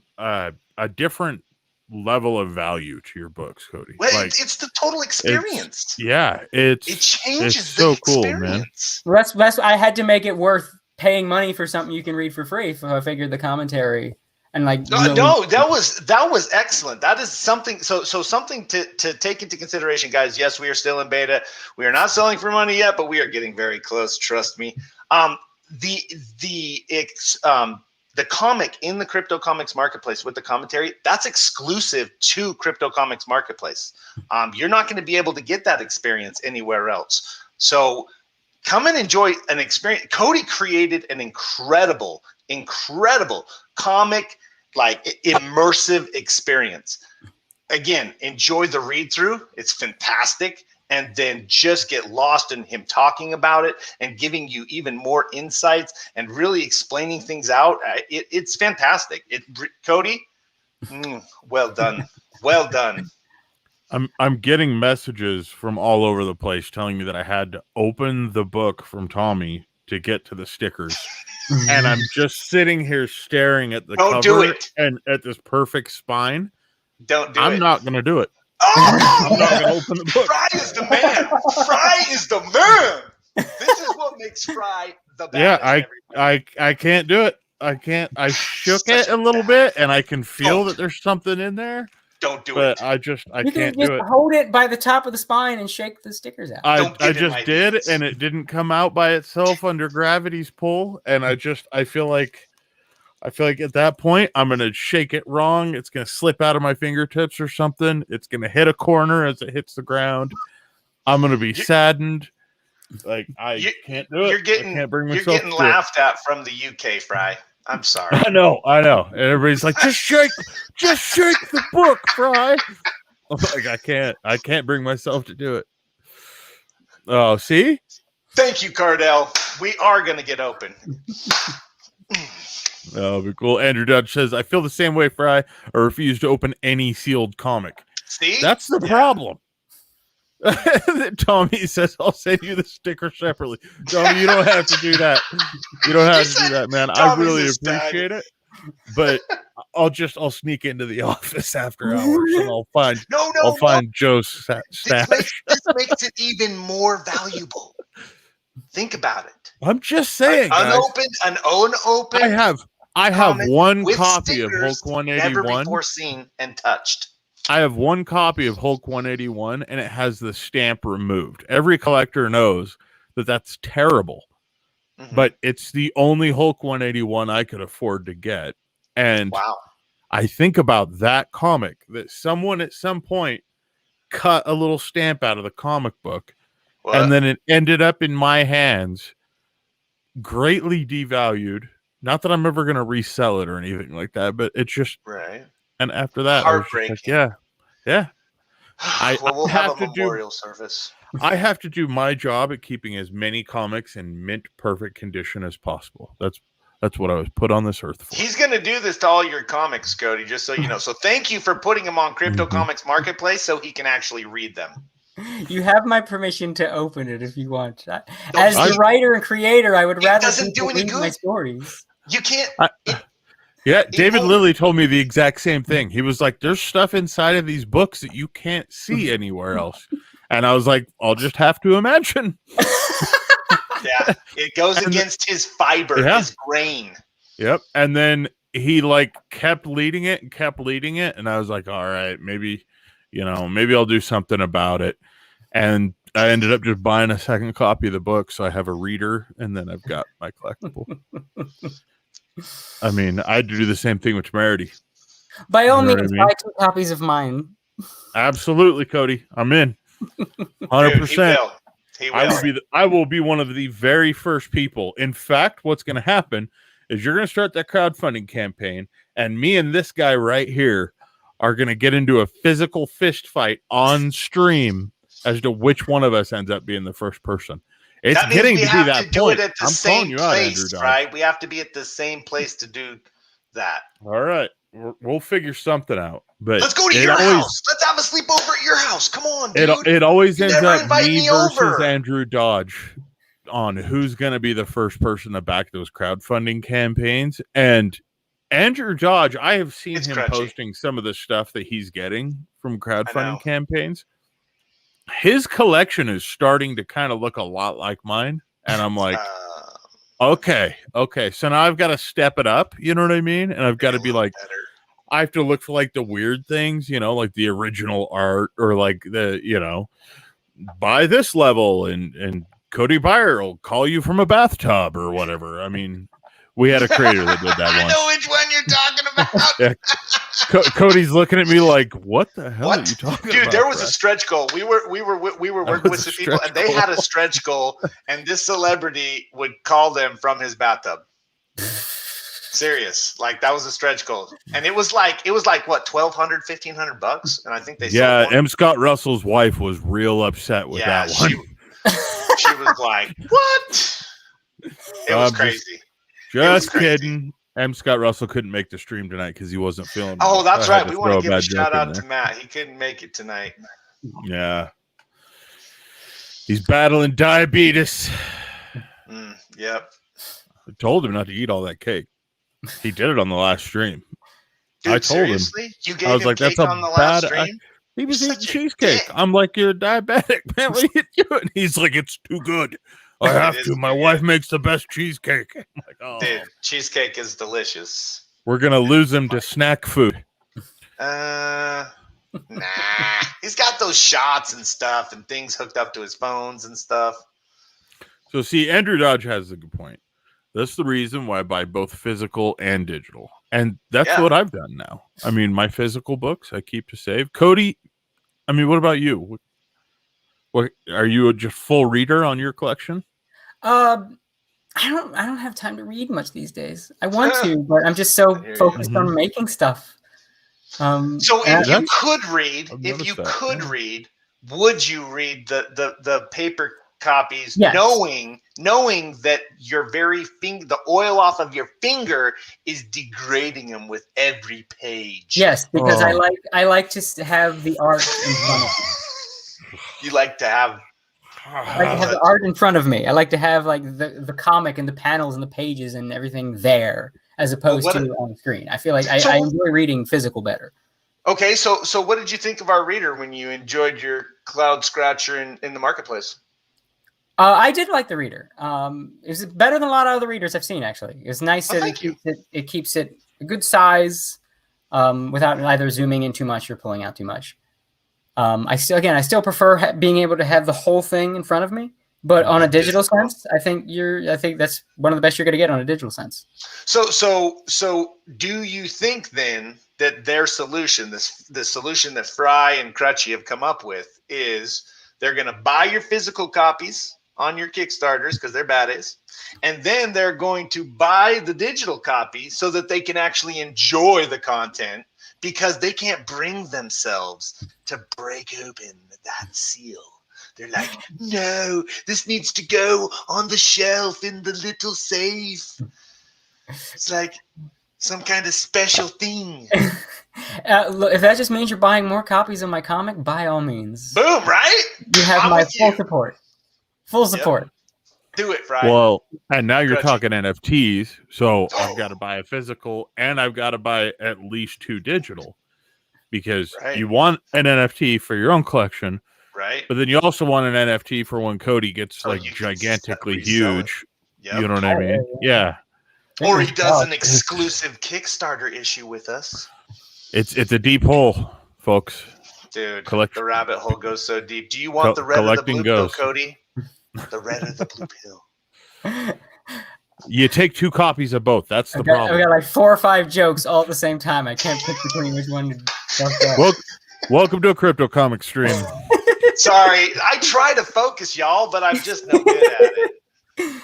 different level of value to your books, Cody. Well, it's the total experience. It changes it's so cool, man. Well, that's I had to make it worth paying money for something you can read for free. So I figured the commentary and no, that was excellent. That is something. So something to take into consideration, guys. Yes, we are still in beta. We are not selling for money yet, but we are getting very close. Trust me. The comic in the Crypto Comics Marketplace with the commentary, that's exclusive to Crypto Comics Marketplace. You're not going to be able to get that experience anywhere else. So come and enjoy an experience. Cody created an incredible comic, immersive experience. Again, enjoy the read through. It's fantastic. And then just get lost in him talking about it and giving you even more insights and really explaining things out. It's fantastic. Cody, well done. Well done. I'm getting messages from all over the place telling me that I had to open the book from Tommy to get to the stickers. And I'm just sitting here staring at the cover and at this perfect spine. I'm not going to do it. Oh, I'm not going to open the book. Fry is the man. Fry is the man. This is what makes Fry the best. Yeah, I can't do it. I can't. I shook it a little bit, and I can feel that there's something in there. Don't do it. I can't do it. Hold it by the top of the spine and shake the stickers out. I just did, and it didn't come out by itself under gravity's pull, and I feel like at that point I'm gonna shake it wrong. It's gonna slip out of my fingertips or something. It's gonna hit a corner as it hits the ground. I'm gonna be saddened. Like I can't do it. I can't bring myself. You're getting laughed at from the UK, Fry. I'm sorry. I know. And everybody's like, just shake the book, Fry. I'm like, I can't bring myself to do it. Oh, see? Thank you, Cardell. We are gonna get open. That'll be cool. Andrew Dodge says, I feel the same way, Fry. I refuse to open any sealed comic. See? That's the problem. Tommy says, I'll send you the sticker separately. Tommy, you don't have to do that. You don't have to do that, man. I really appreciate it. But I'll sneak into the office after hours and I'll find Joe's stash. This makes it even more valuable. Think about it. I'm just saying, an unopened. I have one copy of Hulk 181. Never before seen and touched. I have one copy of Hulk 181, and it has the stamp removed. Every collector knows that that's terrible, but it's the only Hulk 181 I could afford to get. And I think about that comic, that someone at some point cut a little stamp out of the comic book, and then it ended up in my hands, greatly devalued. Not that I'm ever going to resell it or anything like that, but it's just right. And after that, heartbreaking. Yeah. We'll have a memorial service. I have to do my job at keeping as many comics in mint perfect condition as possible. That's what I was put on this earth for. He's going to do this to all your comics, Cody, just so you know. So thank you for putting them on Crypto Comics Marketplace so he can actually read them. You have my permission to open it if you want. As the writer and creator, I would rather people read my stories. You can't. David Lilly told me the exact same thing. He was like, there's stuff inside of these books that you can't see anywhere else. And I was like, I'll just have to imagine. Yeah, it goes against his fiber, his grain. Yep. And then he kept leading it. And I was like, all right, maybe I'll do something about it. And I ended up just buying a second copy of the book. So I have a reader and then I've got my collectible. I mean, I do the same thing with Temerity. By all means, buy 2 copies of mine. Absolutely, Cody. I'm in. 100%. I will be one of the very first people. In fact, what's going to happen is you're going to start that crowdfunding campaign, and me and this guy right here are going to get into a physical fist fight on stream as to which one of us ends up being the first person. It's getting to be that point. I'm calling you out, Andrew Dodge. Right? We have to be at the same place to do that. All right. We'll figure something out. But let's go to your house. Let's have a sleepover at your house. Come on, dude. It always ends up me versus Andrew Dodge on who's going to be the first person to back those crowdfunding campaigns. And Andrew Dodge, I have seen him posting some of the stuff that he's getting from crowdfunding campaigns. His collection is starting to kind of look a lot like mine. And I'm like, okay. So now I've got to step it up. You know what I mean? And I've got to be like, I have to look for like the weird things, like the original art or like the, buy this level and Cody Baier will call you from a bathtub or whatever. I mean, we had a creator that did that once. I know which one you're talking about. Yeah. Cody's looking at me like, "What the hell are you talking about?" Dude, there was a stretch goal. We were working with some people, and they had a stretch goal, and this celebrity would call them from his bathtub. Serious, like that was a stretch goal, and it was like what, $1,200, $1,500, and I think they sold one. M. Scott Russell's wife was real upset with that one. She was like, "What?" It was crazy. Just kidding. M. Scott Russell couldn't make the stream tonight because he wasn't feeling. Oh, that's right. We want to give a shout out to Matt. He couldn't make it tonight. Yeah, he's battling diabetes. Yep. I told him not to eat all that cake. He did it on the last stream. Dude, I told him. You gave him cake on the last stream? He was eating cheesecake. I'm like, "You're diabetic, man. What are you doing?" He's like, "It's too good. I have to. My wife makes the best cheesecake." I'm like, "Oh, dude, cheesecake is delicious." We're gonna lose him to snack food. Nah. He's got those shots and stuff and things hooked up to his phones and stuff. So see, Andrew Dodge has a good point. That's the reason why I buy both physical and digital. And that's what I've done now. I mean, my physical books I keep to save. Cody, I mean, what about you? What are you just full reader on your collection? I don't have time to read much these days. I want to, but I'm just so focused on making stuff. So if you could read, would you read the paper copies, knowing that your very finger, the oil off of your finger, is degrading them with every page? Yes, because I like to have the art in front of me. You like to have. I like to have the art in front of me. I like to have like the comic and the panels and the pages and everything there, as opposed to on the screen. I feel like I enjoy reading physical better. Okay, so what did you think of our reader when you enjoyed your Cloudscratcher in the marketplace? I did like the reader. It was better than a lot of other readers I've seen. Actually, it was nice that it keeps it a good size without either zooming in too much or pulling out too much. I still prefer being able to have the whole thing in front of me, but on a digital sense, I think that's one of the best you're going to get on a digital sense. So do you think then that their solution, the solution that Fry and Crutchy have come up with, is they're going to buy your physical copies on your Kickstarters because they're baddies, and then they're going to buy the digital copy so that they can actually enjoy the content, because they can't bring themselves to break open that seal. They're like, "No, this needs to go on the shelf in the little safe." It's like some kind of special thing. Look, if that just means you're buying more copies of my comic, by all means. Boom, right? You have my full support. Full support. Yep. Do it, Friday. Well, and now you're talking NFTs, so I've got to buy a physical and I've got to buy at least 2 digital, because you want an NFT for your own collection, right? But then you also want an NFT for when Cody gets gigantically huge. Yep. You know what I mean? Yeah. Or he does an exclusive Kickstarter issue with us. It's a deep hole, folks. Dude, the rabbit hole goes so deep. Do you want the red or the blue pill, Cody? The red or the blue pill? You take 2 copies of both. That's the problem. I got like 4 or 5 jokes all at the same time. I can't pick between which one to Welcome to a crypto comic stream. Sorry, I try to focus, y'all, but I'm just no good at it.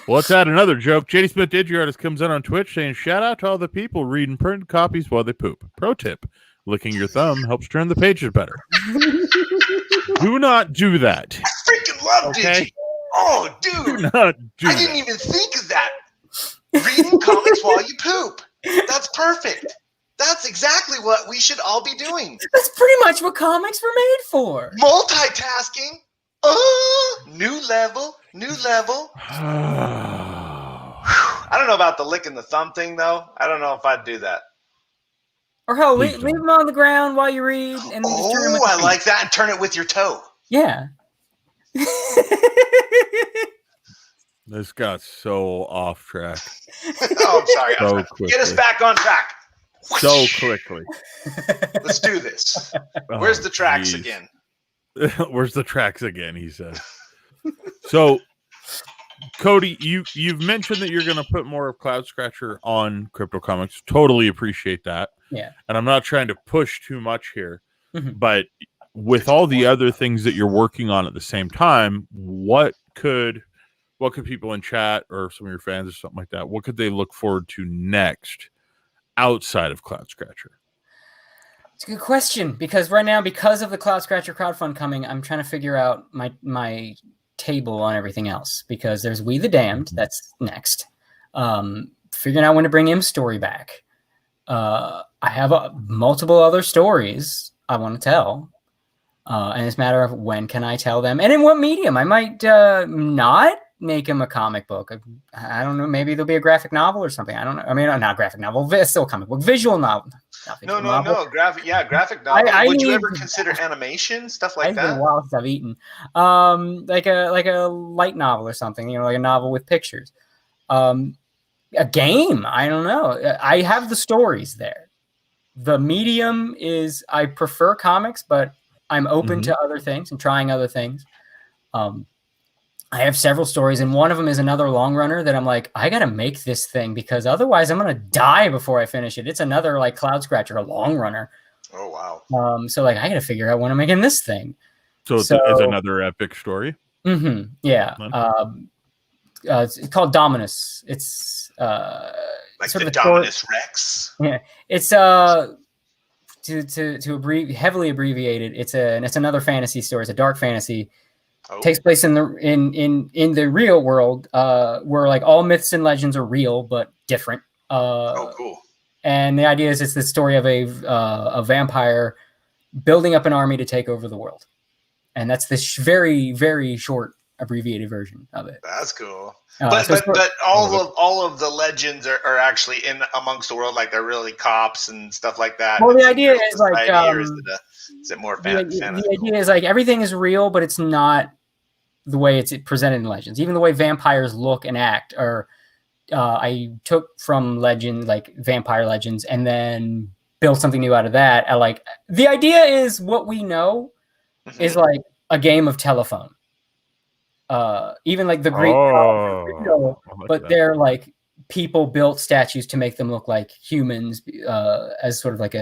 Well, let's add another joke. JD Smith DigiArtist comes in on Twitch saying, shout out to all the people reading printed copies while they poop. Pro tip, licking your thumb helps turn the pages better. Do not do that. I freaking love Digi. Oh, dude. Do not do I didn't even think of that. Reading comics while you poop. That's perfect. That's exactly what we should all be doing. That's pretty much what comics were made for. Multitasking. Oh, new level. I don't know about the licking the thumb thing, though. I don't know if I'd do that. Or hell, leave them on the ground while you read. And just turn them with I like that. And turn it with your toe. Yeah. This got so off track. Oh, I'm sorry. So Get us back on track. So quickly. Let's do this. Where's the tracks again? Where's the tracks again, he says. So, Cody, you've mentioned that you're going to put more of Cloudscratcher on Crypto Comics. Totally appreciate that. Yeah. And I'm not trying to push too much here, but with all the other things that you're working on at the same time, what could people in chat or some of your fans or something like that, what could they look forward to next outside of Cloudscratcher? It's a good question, because right now, because of the Cloudscratcher crowdfund coming, I'm trying to figure out my table on everything else, because there's We the Damned, that's next. Figuring out when to bring Im's story back. I have multiple other stories I want to tell, and it's a matter of when can I tell them, and in what medium. I might not make him a comic book. I don't know. Maybe there'll be a graphic novel or something. I don't know. I mean, not graphic novel, still comic book, visual novel. No. Graphic novel. Would you ever consider animation, stuff like that? While I've eaten, like a light novel or something. Like a novel with pictures. A game. I don't know. I have the stories there. The medium is, I prefer comics, but I'm open to other things and trying other things. I have several stories, and one of them is another long runner that I'm like, I got to make this thing, because otherwise I'm going to die before I finish it. It's another like Cloudscratcher, a long runner. Oh, wow. So like I got to figure out when I'm making this thing. So it's another epic story. Yeah. It's called Dominus. It's like the Dominus Rex. Yeah. It's to heavily abbreviated. It's another fantasy story. It's a dark fantasy. Takes place in the real world, where like all myths and legends are real but different. Cool. And the idea is it's the story of a vampire building up an army to take over the world, and that's this very, very short abbreviated version of it. That's cool. But all of the legends are actually in amongst the world, like they're really cops and stuff like that. Well, the idea is like, is it more fantasy? The idea is like everything is real, but it's not the way it's presented in legends. Even the way vampires look and act are, I took from legend, like vampire legends, and then built something new out of that. The idea is what we know is like a game of telephone. Even like the Greek, but they're like people built statues to make them look like humans, as sort of like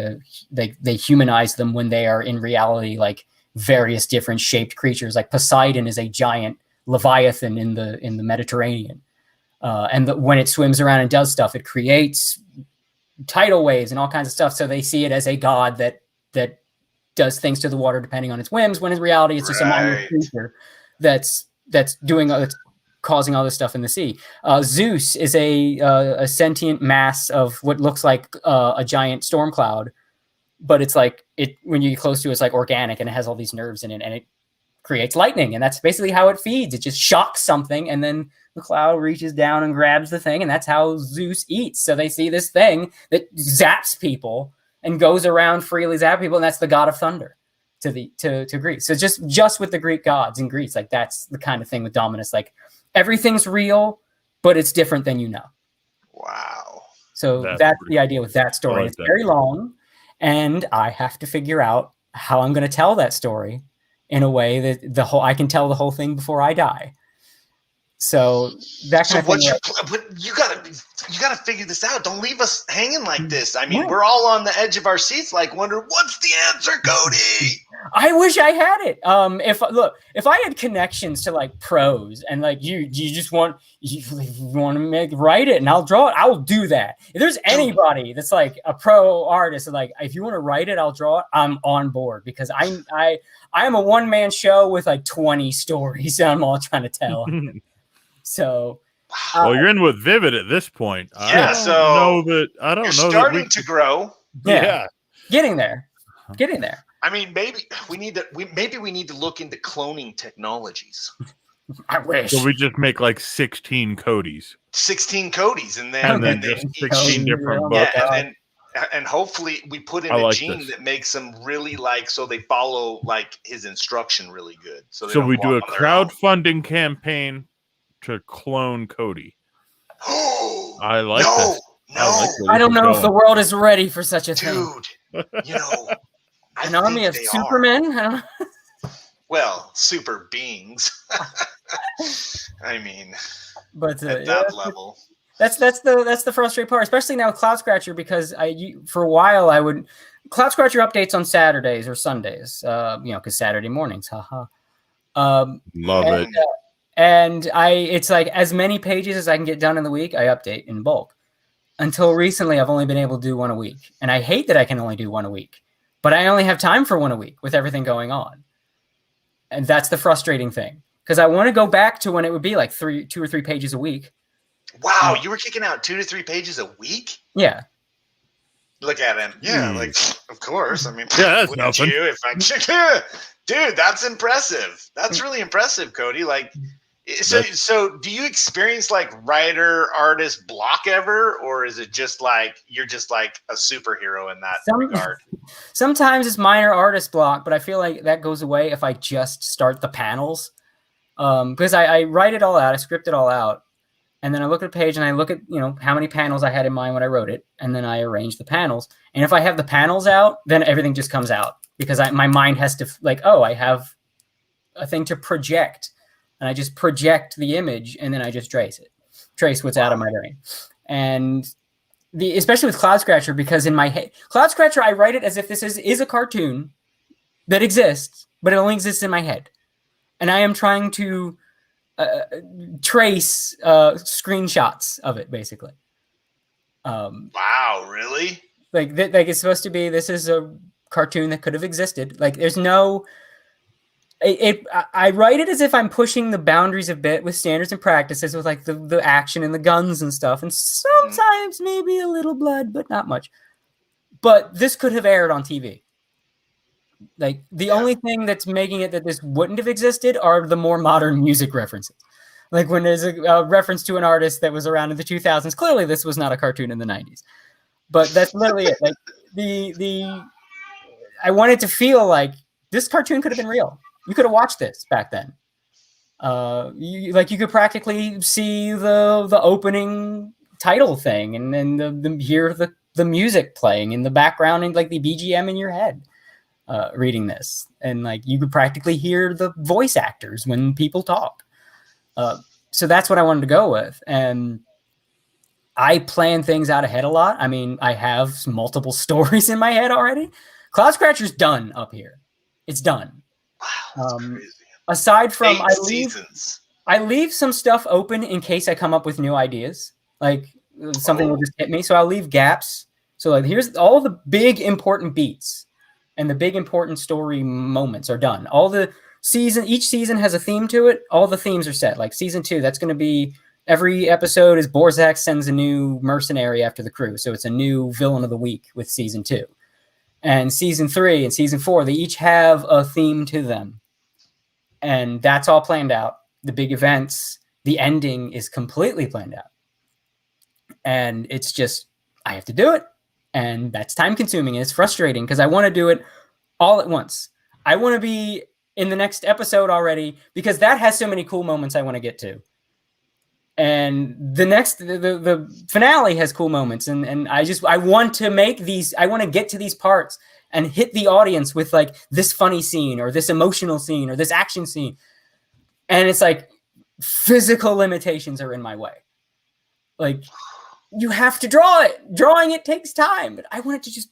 they humanize them when they are in reality like various different shaped creatures. Like Poseidon is a giant leviathan in the Mediterranean, and when it swims around and does stuff, it creates tidal waves and all kinds of stuff. So they see it as a god that does things to the water depending on its whims. When in reality, it's just a minor creature that's causing all this stuff in the sea. Zeus is a sentient mass of what looks like a giant storm cloud, but it's like when you get close to it, it's like organic, and it has all these nerves in it, and it creates lightning, and that's basically how it feeds. It just shocks something, and then the cloud reaches down and grabs the thing, and that's how Zeus eats. So they see this thing that zaps people and goes around freely zapping people, and that's the god of thunder to Greece. So just with the Greek gods in Greece, like that's the kind of thing with Dominus. Like everything's real, but it's different than you know. Wow. So that's the idea with that story. It's very long, and I have to figure out how I'm going to tell that story in a way that I can tell the whole thing before I die. So that kind of thing. But you gotta figure this out. Don't leave us hanging like this. I mean, we're all on the edge of our seats, like wondering what's the answer, Cody. I wish I had it. If I had connections to like pros and like you just want to write it and I'll draw it, I'll do that. If there's anybody that's like a pro artist, like if you want to write it, I'll draw it. I'm on board because I am a one-man show with like 20 stories I'm all trying to tell. So, well, you're in with Vivid at this point. Yeah, I don't know you're starting to grow. Yeah, getting there. I mean, maybe we need to look into cloning technologies. I wish. So we just make like 16 Codys. 16 Codys, and then just 16 different books. Yeah, and hopefully we put in a gene that makes them really like so they follow like his instruction really good. So we do a crowdfunding campaign to clone Cody. I like this. I don't know if the world is ready for such a thing. Dude, an army of Supermen? Well, super beings. I mean, but at that level. That's the frustrating part, especially now with Cloudscratcher, because for a while I would Cloudscratcher updates on Saturdays or Sundays, because Saturday mornings, haha. Love it. And it's like as many pages as I can get done in the week, I update in bulk. Until recently, I've only been able to do one a week. And I hate that I can only do one a week. But I only have time for one a week with everything going on. And that's the frustrating thing. Because I want to go back to when it would be like 2 or 3 pages a week. Wow, you were kicking out 2 to 3 pages a week? Yeah. Look at him. Yeah, like, of course. I mean, that's nothing. Dude, that's impressive. That's really impressive, Cody. Like, so do you experience like writer artist block ever, or is it just like you're just like a superhero in that regard? Sometimes it's minor artist block, but I feel like that goes away if I just start the panels. Because I write it all out, I script it all out, and then I look at a page and I look at how many panels I had in mind when I wrote it, and then I arrange the panels. And if I have the panels out, then everything just comes out because my mind has to I have a thing to project. And I just project the image, and then I just trace what's out of my brain. And especially with Cloudscratcher, because in my head, Cloudscratcher, I write it as if this is a cartoon that exists, but it only exists in my head. And I am trying to trace screenshots of it, basically. Wow, really? Like it's supposed to be, this is a cartoon that could have existed. Like there's no... I write it as if I'm pushing the boundaries a bit with standards and practices with like the action and the guns and stuff. And sometimes maybe a little blood, but not much. But this could have aired on TV. Like the only thing that's making it that this wouldn't have existed are the more modern music references. Like when there's a reference to an artist that was around in the 2000s, clearly this was not a cartoon in the 90s. But that's literally it. Like I wanted to feel like this cartoon could have been real. You could have watched this back then. You could practically see the opening title thing, and then hear the music playing in the background and like the BGM in your head, reading this, and like you could practically hear the voice actors when people talk. So that's what I wanted to go with, and I plan things out ahead a lot. I mean, I have multiple stories in my head already. Cloudscratcher's done up here. It's done. Wow, that's crazy. Aside from 8 seasons. I leave some stuff open in case I come up with new ideas. Like something will just hit me. So I'll leave gaps. So like here's all the big important beats and the big important story moments are done. Each season has a theme to it. All the themes are set. Like season 2, that's going to be every episode is Borzak sends a new mercenary after the crew. So it's a new villain of the week with season 2. And season 3 and season 4, they each have a theme to them. And that's all planned out. The big events, the ending is completely planned out. And it's just, I have to do it. And that's time consuming. And it's frustrating because I want to do it all at once. I want to be in the next episode already because that has so many cool moments I want to get to. And the finale has cool moments, and I want to make these. I want to get to these parts and hit the audience with like this funny scene or this emotional scene or this action scene. And it's like physical limitations are in my way. Like, you have to draw it. Drawing it takes time, but I want it to just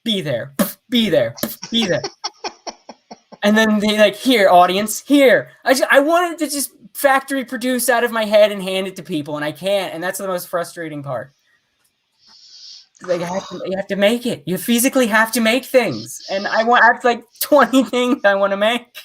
be there, be there, be there. And then they like, here, audience, here. I wanted to just factory produce out of my head and hand it to people, and I can't. And that's the most frustrating part. Like, you have to make it. You physically have to make things, and I have like 20 things I want to make.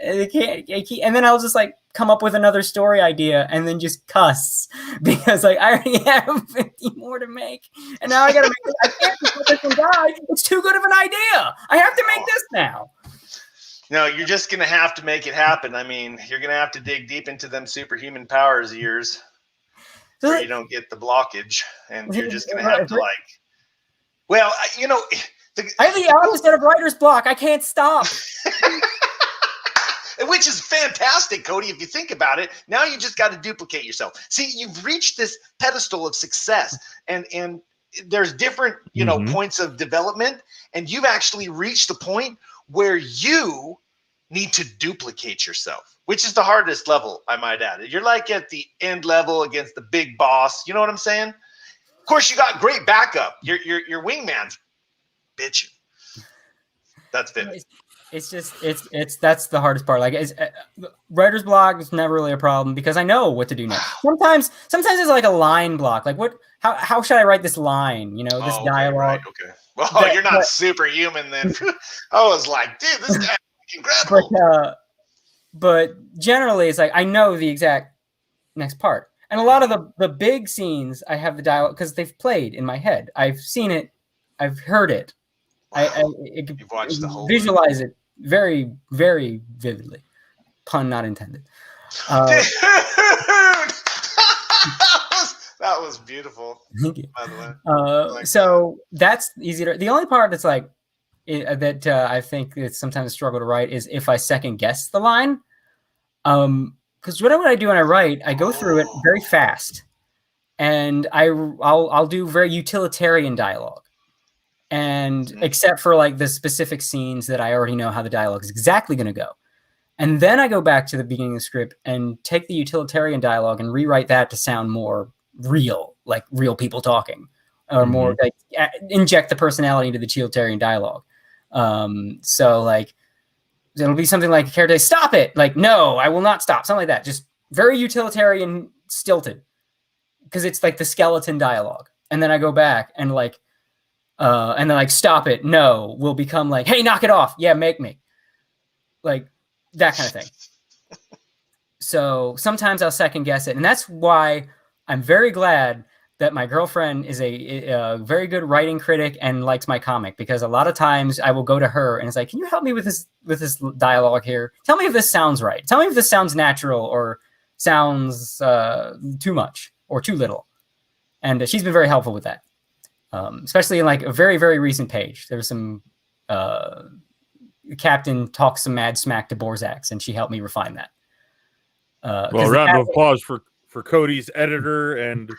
And and then I'll just like come up with another story idea and then just cuss because like I already have 50 more to make, and now I gotta make it. I can't just let this one die. It's too good of an idea. I have to make this now. No, you're just gonna have to make it happen. I mean, you're gonna have to dig deep into them superhuman powers ears where you don't get the blockage, and you're just gonna have to like. Well, you know, I have the opposite of writer's block. I can't stop. Which is fantastic, Cody, if you think about it. Now you just got to duplicate yourself. See, you've reached this pedestal of success, and there's different, points of development, and you've actually reached the point where you need to duplicate yourself, which is the hardest level, I might add. You're like at the end level against the big boss. You know what I'm saying? Of course, you got great backup. Your wingman's bitching. That's vivid. It's just that's the hardest part. Like, writer's block is never really a problem because I know what to do next. Sometimes it's like a line block. Like, how should I write this line? This dialogue. Right, okay. Well, you're not superhuman then. I was like, dude, this guy's incredible. But generally, it's like I know the exact next part, and a lot of the big scenes I have the dialogue because they've played in my head. I've seen it, I've heard it. You've watched the whole visualize it very, very vividly. Pun not intended. Dude, that was beautiful. Thank you. By the way, so that's easy to. The only part that's like that I think it's sometimes a struggle to write is if I second guess the line. Because what I do when I write, I go through it very fast, and I'll do very utilitarian dialogue. And except for like the specific scenes that I already know how the dialogue is exactly going to go. And then I go back to the beginning of the script and take the utilitarian dialogue and rewrite that to sound more real, like real people talking, or more like inject the personality into the utilitarian dialogue. So like, it'll be something like a character, stop it. Like, no, I will not stop. Something like that. Just very utilitarian, stilted. Because it's like the skeleton dialogue. And then I go back and like, and then like, stop it. No, will become like, hey, knock it off. Yeah, make me. Like that kind of thing. So sometimes I'll second guess it. And that's why I'm very glad that my girlfriend is a very good writing critic and likes my comic, because a lot of times I will go to her and it's like, can you help me with this dialogue here? Tell me if this sounds right. Tell me if this sounds natural or sounds too much or too little. And she's been very helpful with that. Especially in like a very, very recent page. There was some captain talks some mad smack to Borzax, and she helped me refine that. Well, round of applause for Cody's editor and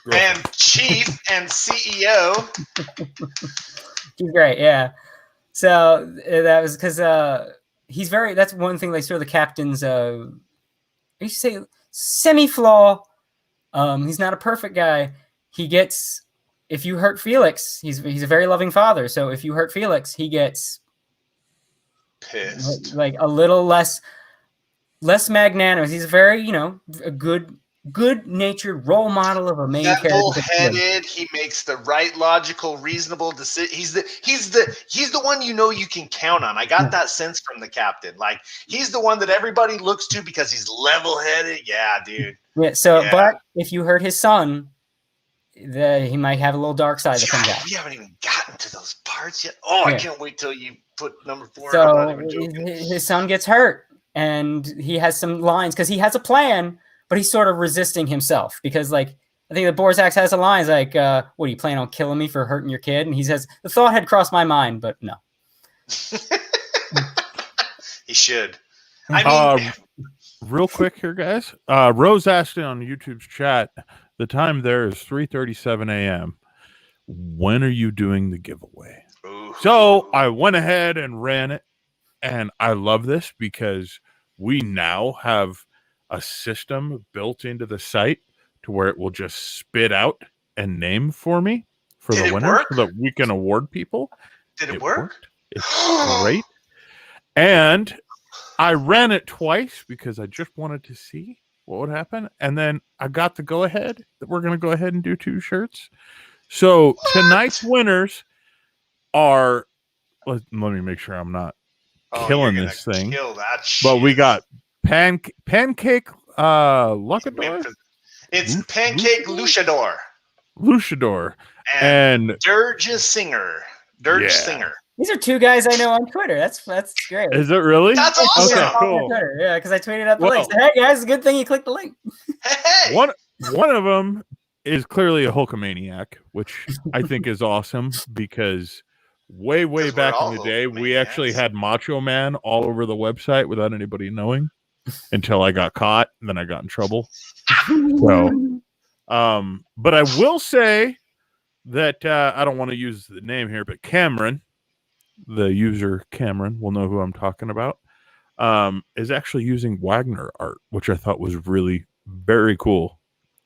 chief and CEO. She's great, yeah. So that was because he's very. That's one thing. Like sort of the captain's. I used to say semi-flaw. He's not a perfect guy. He gets. If you hurt Felix, he's a very loving father. So if you hurt Felix, he gets pissed, like a little less magnanimous. He's a very, a good-natured role model of a main character. Level-headed. He makes the right, logical, reasonable decision. He's the one you can count on. I got that sense from the captain. Like he's the one that everybody looks to because he's level-headed. Yeah, dude. Yeah. So, yeah. But if you hurt his son, he might have a little dark side that comes out. We haven't even gotten to those parts yet. Oh, yeah. I can't wait till you put number 4. So his son gets hurt, and he has some lines because he has a plan, but he's sort of resisting himself because, like, I think the Borzax has a line like, "What, do you plan on killing me for hurting your kid?" And he says, "The thought had crossed my mind, but no." He should. I mean, real quick here, guys. Rose asked on YouTube's chat. The time there is 3:37 a.m. When are you doing the giveaway? Ooh. So I went ahead and ran it, and I love this because we now have a system built into the site to where it will just spit out a name for me for the winners so that we can award people. Did it work? Worked. It's great. And I ran it twice because I just wanted to see what would happen. And then I got the go ahead that we're going to go ahead and do 2 shirts. So tonight's winners are, let me make sure I'm not killing this thing. Kill that but we got Pancake Lucador. It's Pancake Luchador. Luchador. And Dirge Singer. Singer. These are 2 guys I know on Twitter. That's great. Is it really? That's awesome. Okay, cool. Yeah, because I tweeted out the link. So, hey guys, good thing you clicked the link. Hey. One of them is clearly a Hulkamaniac, which I think is awesome because way back in the day, we actually had Macho Man all over the website without anybody knowing until I got caught, and then I got in trouble. So, but I will say that I don't want to use the name here, but Cameron, the user Cameron, will know who I'm talking about, is actually using Wagner art, which I thought was really very cool.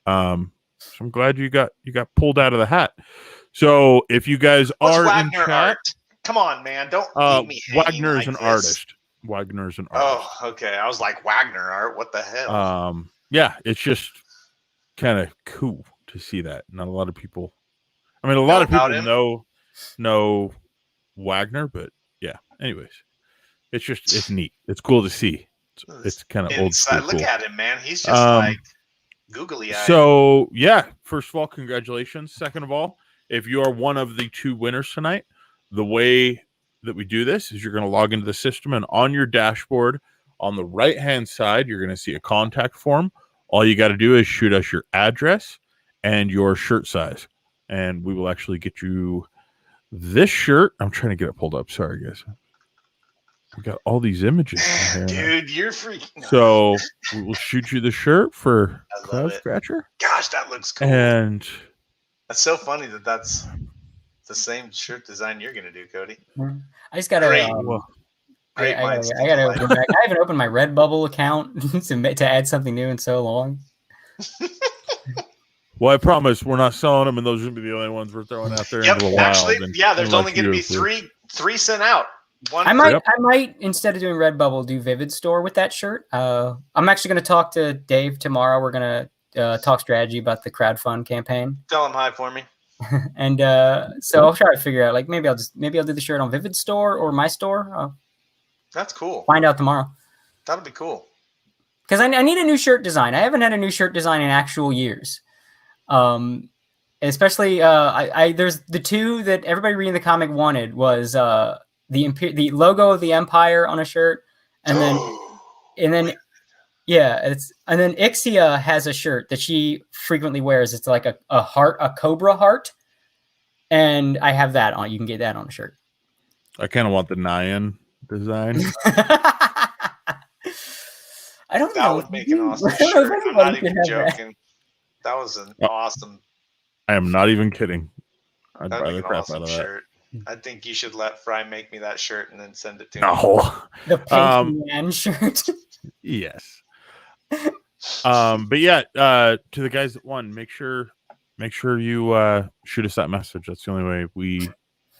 So I'm glad you got pulled out of the hat. So if you guys are Wagner in chat, art? Come on, man, don't leave me Wagner is like an this. artist. Wagner's an artist. Oh, okay. I was like, Wagner art? What the hell? Yeah, it's just kind of cool to see that. Not a lot of people. I mean, a lot of people know Wagner, but yeah. Anyways, it's neat. It's cool to see. It's kind of old school. Look at him, man. He's just like googly eyed. So yeah, first of all, congratulations. Second of all, if you are one of the 2 winners tonight, the way that we do this is you're going to log into the system, and on your dashboard on the right hand side, you're going to see a contact form. All you got to do is shoot us your address and your shirt size, and we will actually get you this shirt. I'm trying to get it pulled up. Sorry, guys. We got all these images. Dude, you're freaking. So we will shoot you the shirt for Cloudscratcher. Gosh, that looks cool. And that's so funny that's the same shirt design you're gonna do, Cody. I just gotta. I haven't opened my Redbubble account to add something new in so long. Well, I promise we're not selling them, and those are going to be the only ones we're throwing out there into the wild. Actually, there's only going to be three sent out. I might instead of doing Redbubble, do Vivid Store with that shirt. I'm actually going to talk to Dave tomorrow. We're going to talk strategy about the crowdfund campaign. Tell him hi for me. And so I'll try to figure out, like, maybe I'll do the shirt on Vivid Store or my store. That's cool. Find out tomorrow. That'll be cool. Because I need a new shirt design. I haven't had a new shirt design in actual years. Especially there's the 2 that everybody reading the comic wanted was the logo of the Empire on a shirt, and then Ixia has a shirt that she frequently wears. It's like a heart, a cobra heart, and I have that on. You can get that on a shirt. I kind of want the Nyan design. I don't know. That would make an awesome shirt. I'm not even joking. That was an awesome. I am not even kidding. I'd buy the crap out of that. Shirt. I think you should let Fry make me that shirt and then send it to me. Oh, the Pink Man shirt. Yes. But yeah, to the guys that won, make sure you shoot us that message. That's the only way we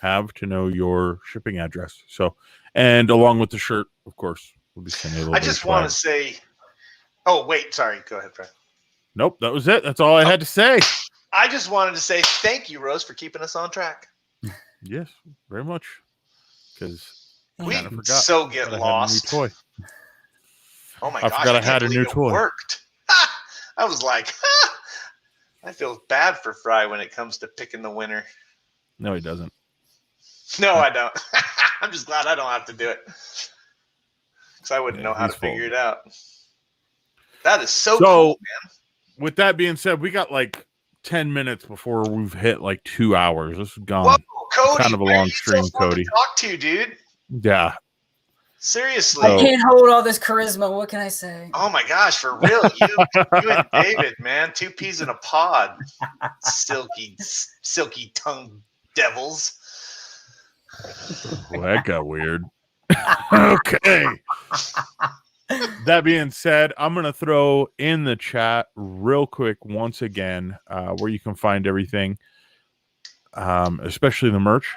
have to know your shipping address. So, and along with the shirt, of course, we'll be sending a little. I just want to say. Oh wait, sorry. Go ahead, Fry. Nope, that was it. That's all I had to say. I just wanted to say thank you, Rose, for keeping us on track. Yes, very much. Because we so get lost. Toy. Oh my gosh! I forgot I had a new toy. Worked. I was like, I feel bad for Fry when it comes to picking the winner. No, he doesn't. No, I don't. I'm just glad I don't have to do it because I wouldn't know how to figure it out. That is so cool, man. With that being said, we got like 10 minutes before we've hit like 2 hours. This is gone. Whoa, Cody, kind of a long stream, Cody. Talk to you, dude. Yeah. Seriously. I can't hold all this charisma. What can I say? Oh my gosh, for real. You and David, man. 2 peas in a pod. Silky tongue devils. Well, that got weird. Okay. That being said, I'm going to throw in the chat real quick once again where you can find everything, especially the merch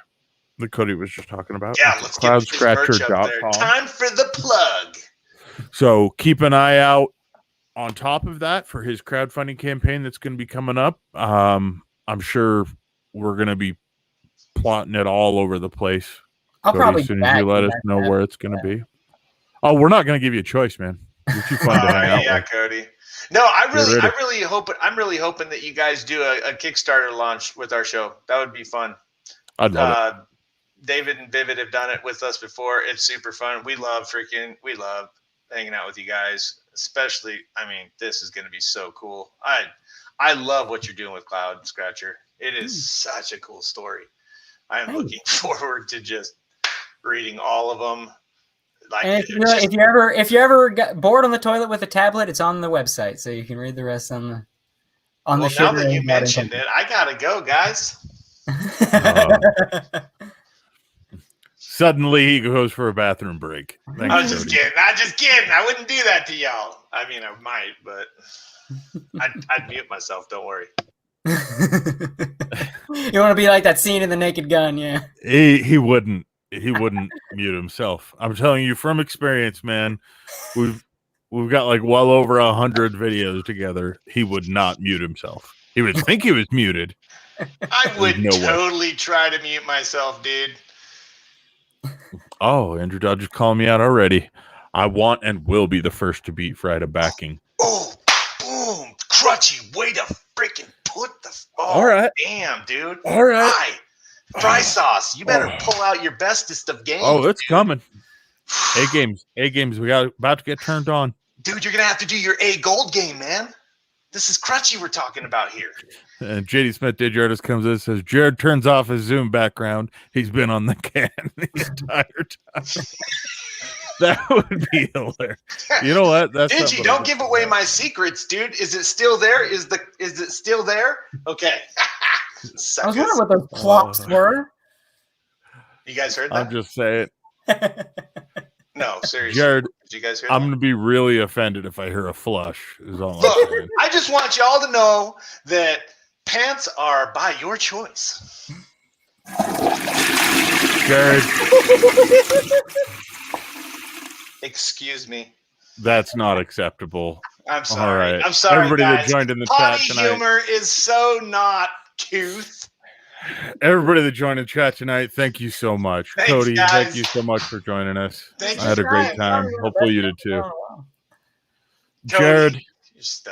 that Cody was just talking about. Yeah, let's get his merch up there. Cloudscratcher.com. Time for the plug. So keep an eye out on top of that for his crowdfunding campaign that's going to be coming up. I'm sure we're going to be plotting it all over the place. I'll Cody, probably as soon as you let us know where it's going to be. Oh, we're not going to give you a choice, man. You're too fun to hang out with. Cody. No, I'm really hoping that you guys do a Kickstarter launch with our show. That would be fun. I'd love it. David and Vivid have done it with us before. It's super fun. We love hanging out with you guys. Especially, I mean, this is going to be so cool. I love what you're doing with Cloudscratcher. It is such a cool story. I'm looking forward to just reading all of them. Like, and if you ever get bored on the toilet with a tablet, it's on the website, so you can read the rest on the now that you mentioned it, I gotta go, guys. Suddenly he goes for a bathroom break. I'm just kidding. I wouldn't do that to y'all. I mean, I might, but I'd mute myself. Don't worry. You want to be like that scene in The Naked Gun, yeah? He wouldn't. He wouldn't mute himself. I'm telling you from experience, man. We've got like well over 100 videos together. He would not mute himself. He would think he was muted. I would totally try to mute myself, dude. Oh, Andrew Dodge is calling me out already. I want and will be the first to beat Friday backing. Oh, boom. Crutchy, way to freaking put the... Oh, all right. Damn, dude. All right. Fry sauce. You better pull out your bestest of games. Oh, it's coming. A games. We got about to get turned on. Dude, you're going to have to do your A gold game, man. This is Crutchy we're talking about here. And JD Smith Digiartist comes in and says, Jared turns off his Zoom background. He's been on the can the entire time. That would be hilarious. You know what? That's Digi, don't give away my secrets, dude. Is it still there? Is it still there? Okay. I was wondering what those plops were. You guys heard that? I'm just saying. No, seriously. Jared, did you guys hear I'm that? going to be really offended if I hear a flush. Is all Look, I'm saying. I just want y'all to know that pants are by your choice. Jared. Excuse me. That's not acceptable. I'm sorry. All right. I'm sorry, everybody guys. that joined in the Potty chat tonight. humor is so not couth. Everybody that joined in chat tonight, thank you so much. Thanks, Cody, guys. thank you so much for joining us. Thank I you. had a great time. Hopefully you did too. Cody, Jared,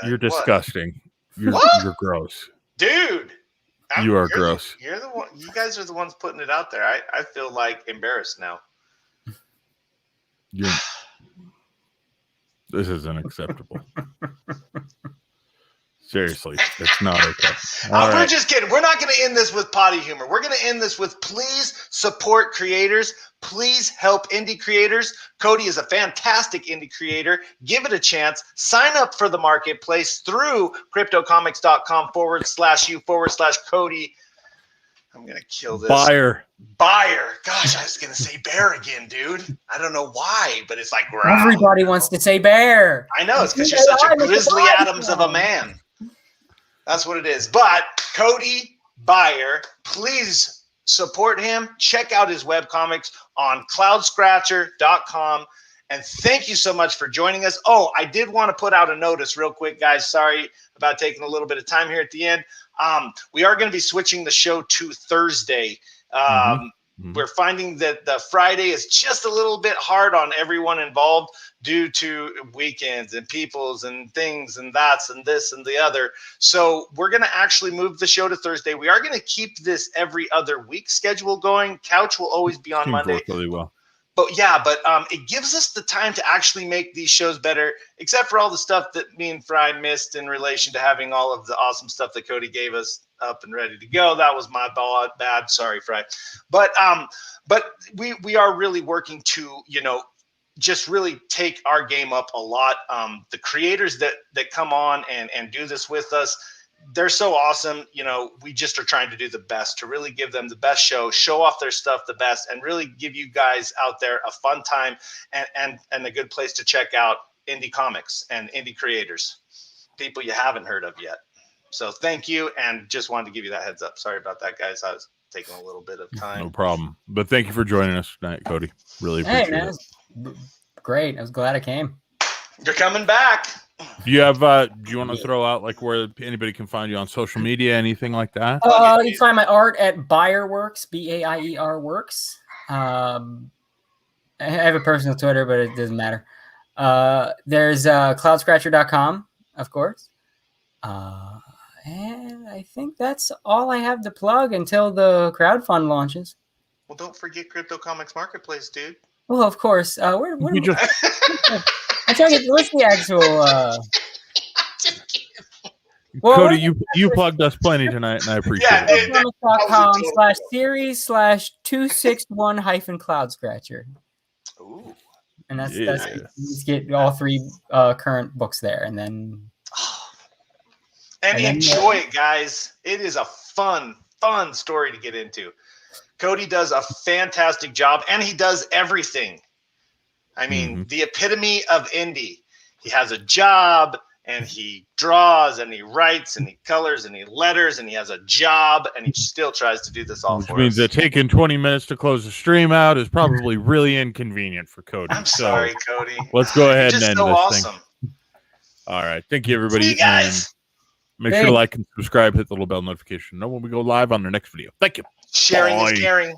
you're disgusting. You're gross. Dude. You are gross. You're the one. You guys are the ones putting it out there. I feel like embarrassed now. This isn't acceptable. Seriously, it's not okay. We're just kidding. We're not going to end this with potty humor. We're going to end this with please support creators. Please help indie creators. Cody is a fantastic indie creator. Give it a chance. Sign up for the marketplace through cryptocomics.com/u/Cody. I'm going to kill this. Baier. Gosh, I was going to say bear again, dude. I don't know why, but it's like growl. Everybody wants to say bear. I know. It's because you're such a Grizzly Adams of a man. That's what it is. But Cody Baier, please support him. Check out his webcomics on cloudscratcher.com. And thank you so much for joining us. Oh, I did want to put out a notice real quick, guys. Sorry about taking a little bit of time here at the end. We are going to be switching the show to Thursday. We're finding that the Friday is just a little bit hard on everyone involved due to weekends and peoples and things and that's and this and the other. So we're going to actually move the show to Thursday. We are going to keep this every other week schedule going. Couch will always be on Monday. Really well. But it gives us the time to actually make these shows better, except for all the stuff that me and Fry missed in relation to having all of the awesome stuff that Cody gave us up and ready to go. That was my bad. Sorry, Fry. But we are really working to, just really take our game up a lot. The creators that come on and do this with us, they're so awesome. We just are trying to do the best to really give them the best show off their stuff the best, and really give you guys out there a fun time and a good place to check out indie comics and indie creators, people you haven't heard of yet. So thank you, and just wanted to give you that heads up. Sorry about that, guys. I was taking a little bit of time. No problem. But thank you for joining us tonight, Cody. Really appreciate it. Great. I was glad I came. You're coming back. Do you have? Do you want to throw out like where anybody can find you on social media, anything like that? You can find my art at Baier Works, Baier Works. I have a personal Twitter, but it doesn't matter. There's Cloudscratcher.com, of course. And I think that's all I have to plug until the crowdfund launches. Well, don't forget Crypto Comics Marketplace, dude. Well, of course. Where I'm trying to get what's the actual. Well, Cody, you plugged us plenty tonight, and I appreciate it. Comics.com/series/261-Cloudscratcher. Ooh. And that's you just get all 3 current books there, and then. And enjoy it, guys. It is a fun story to get into. Cody does a fantastic job, and he does everything. I mean, the epitome of indie. He has a job, and he draws, and he writes, and he colors, and he letters, and he has a job, and he still tries to do this all for us. Which means that taking 20 minutes to close the stream out is probably really inconvenient for Cody. I'm sorry, Cody. Let's go ahead and end this thing. All right. Thank you, everybody. See you guys. Make sure to like and subscribe, hit the little bell notification. Know when we go live on the next video. Thank you. Sharing is caring.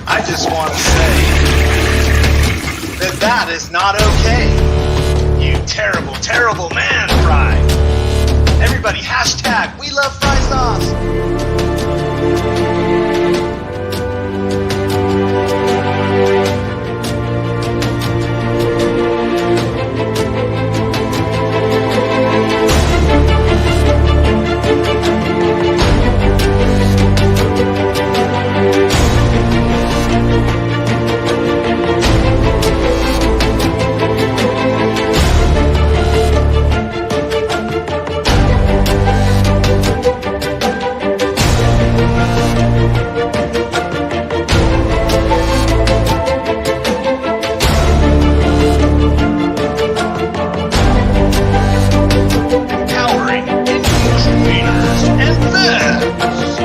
I just want to say that is not okay. You terrible, terrible man, Fry. Everybody, #, we love fry sauce.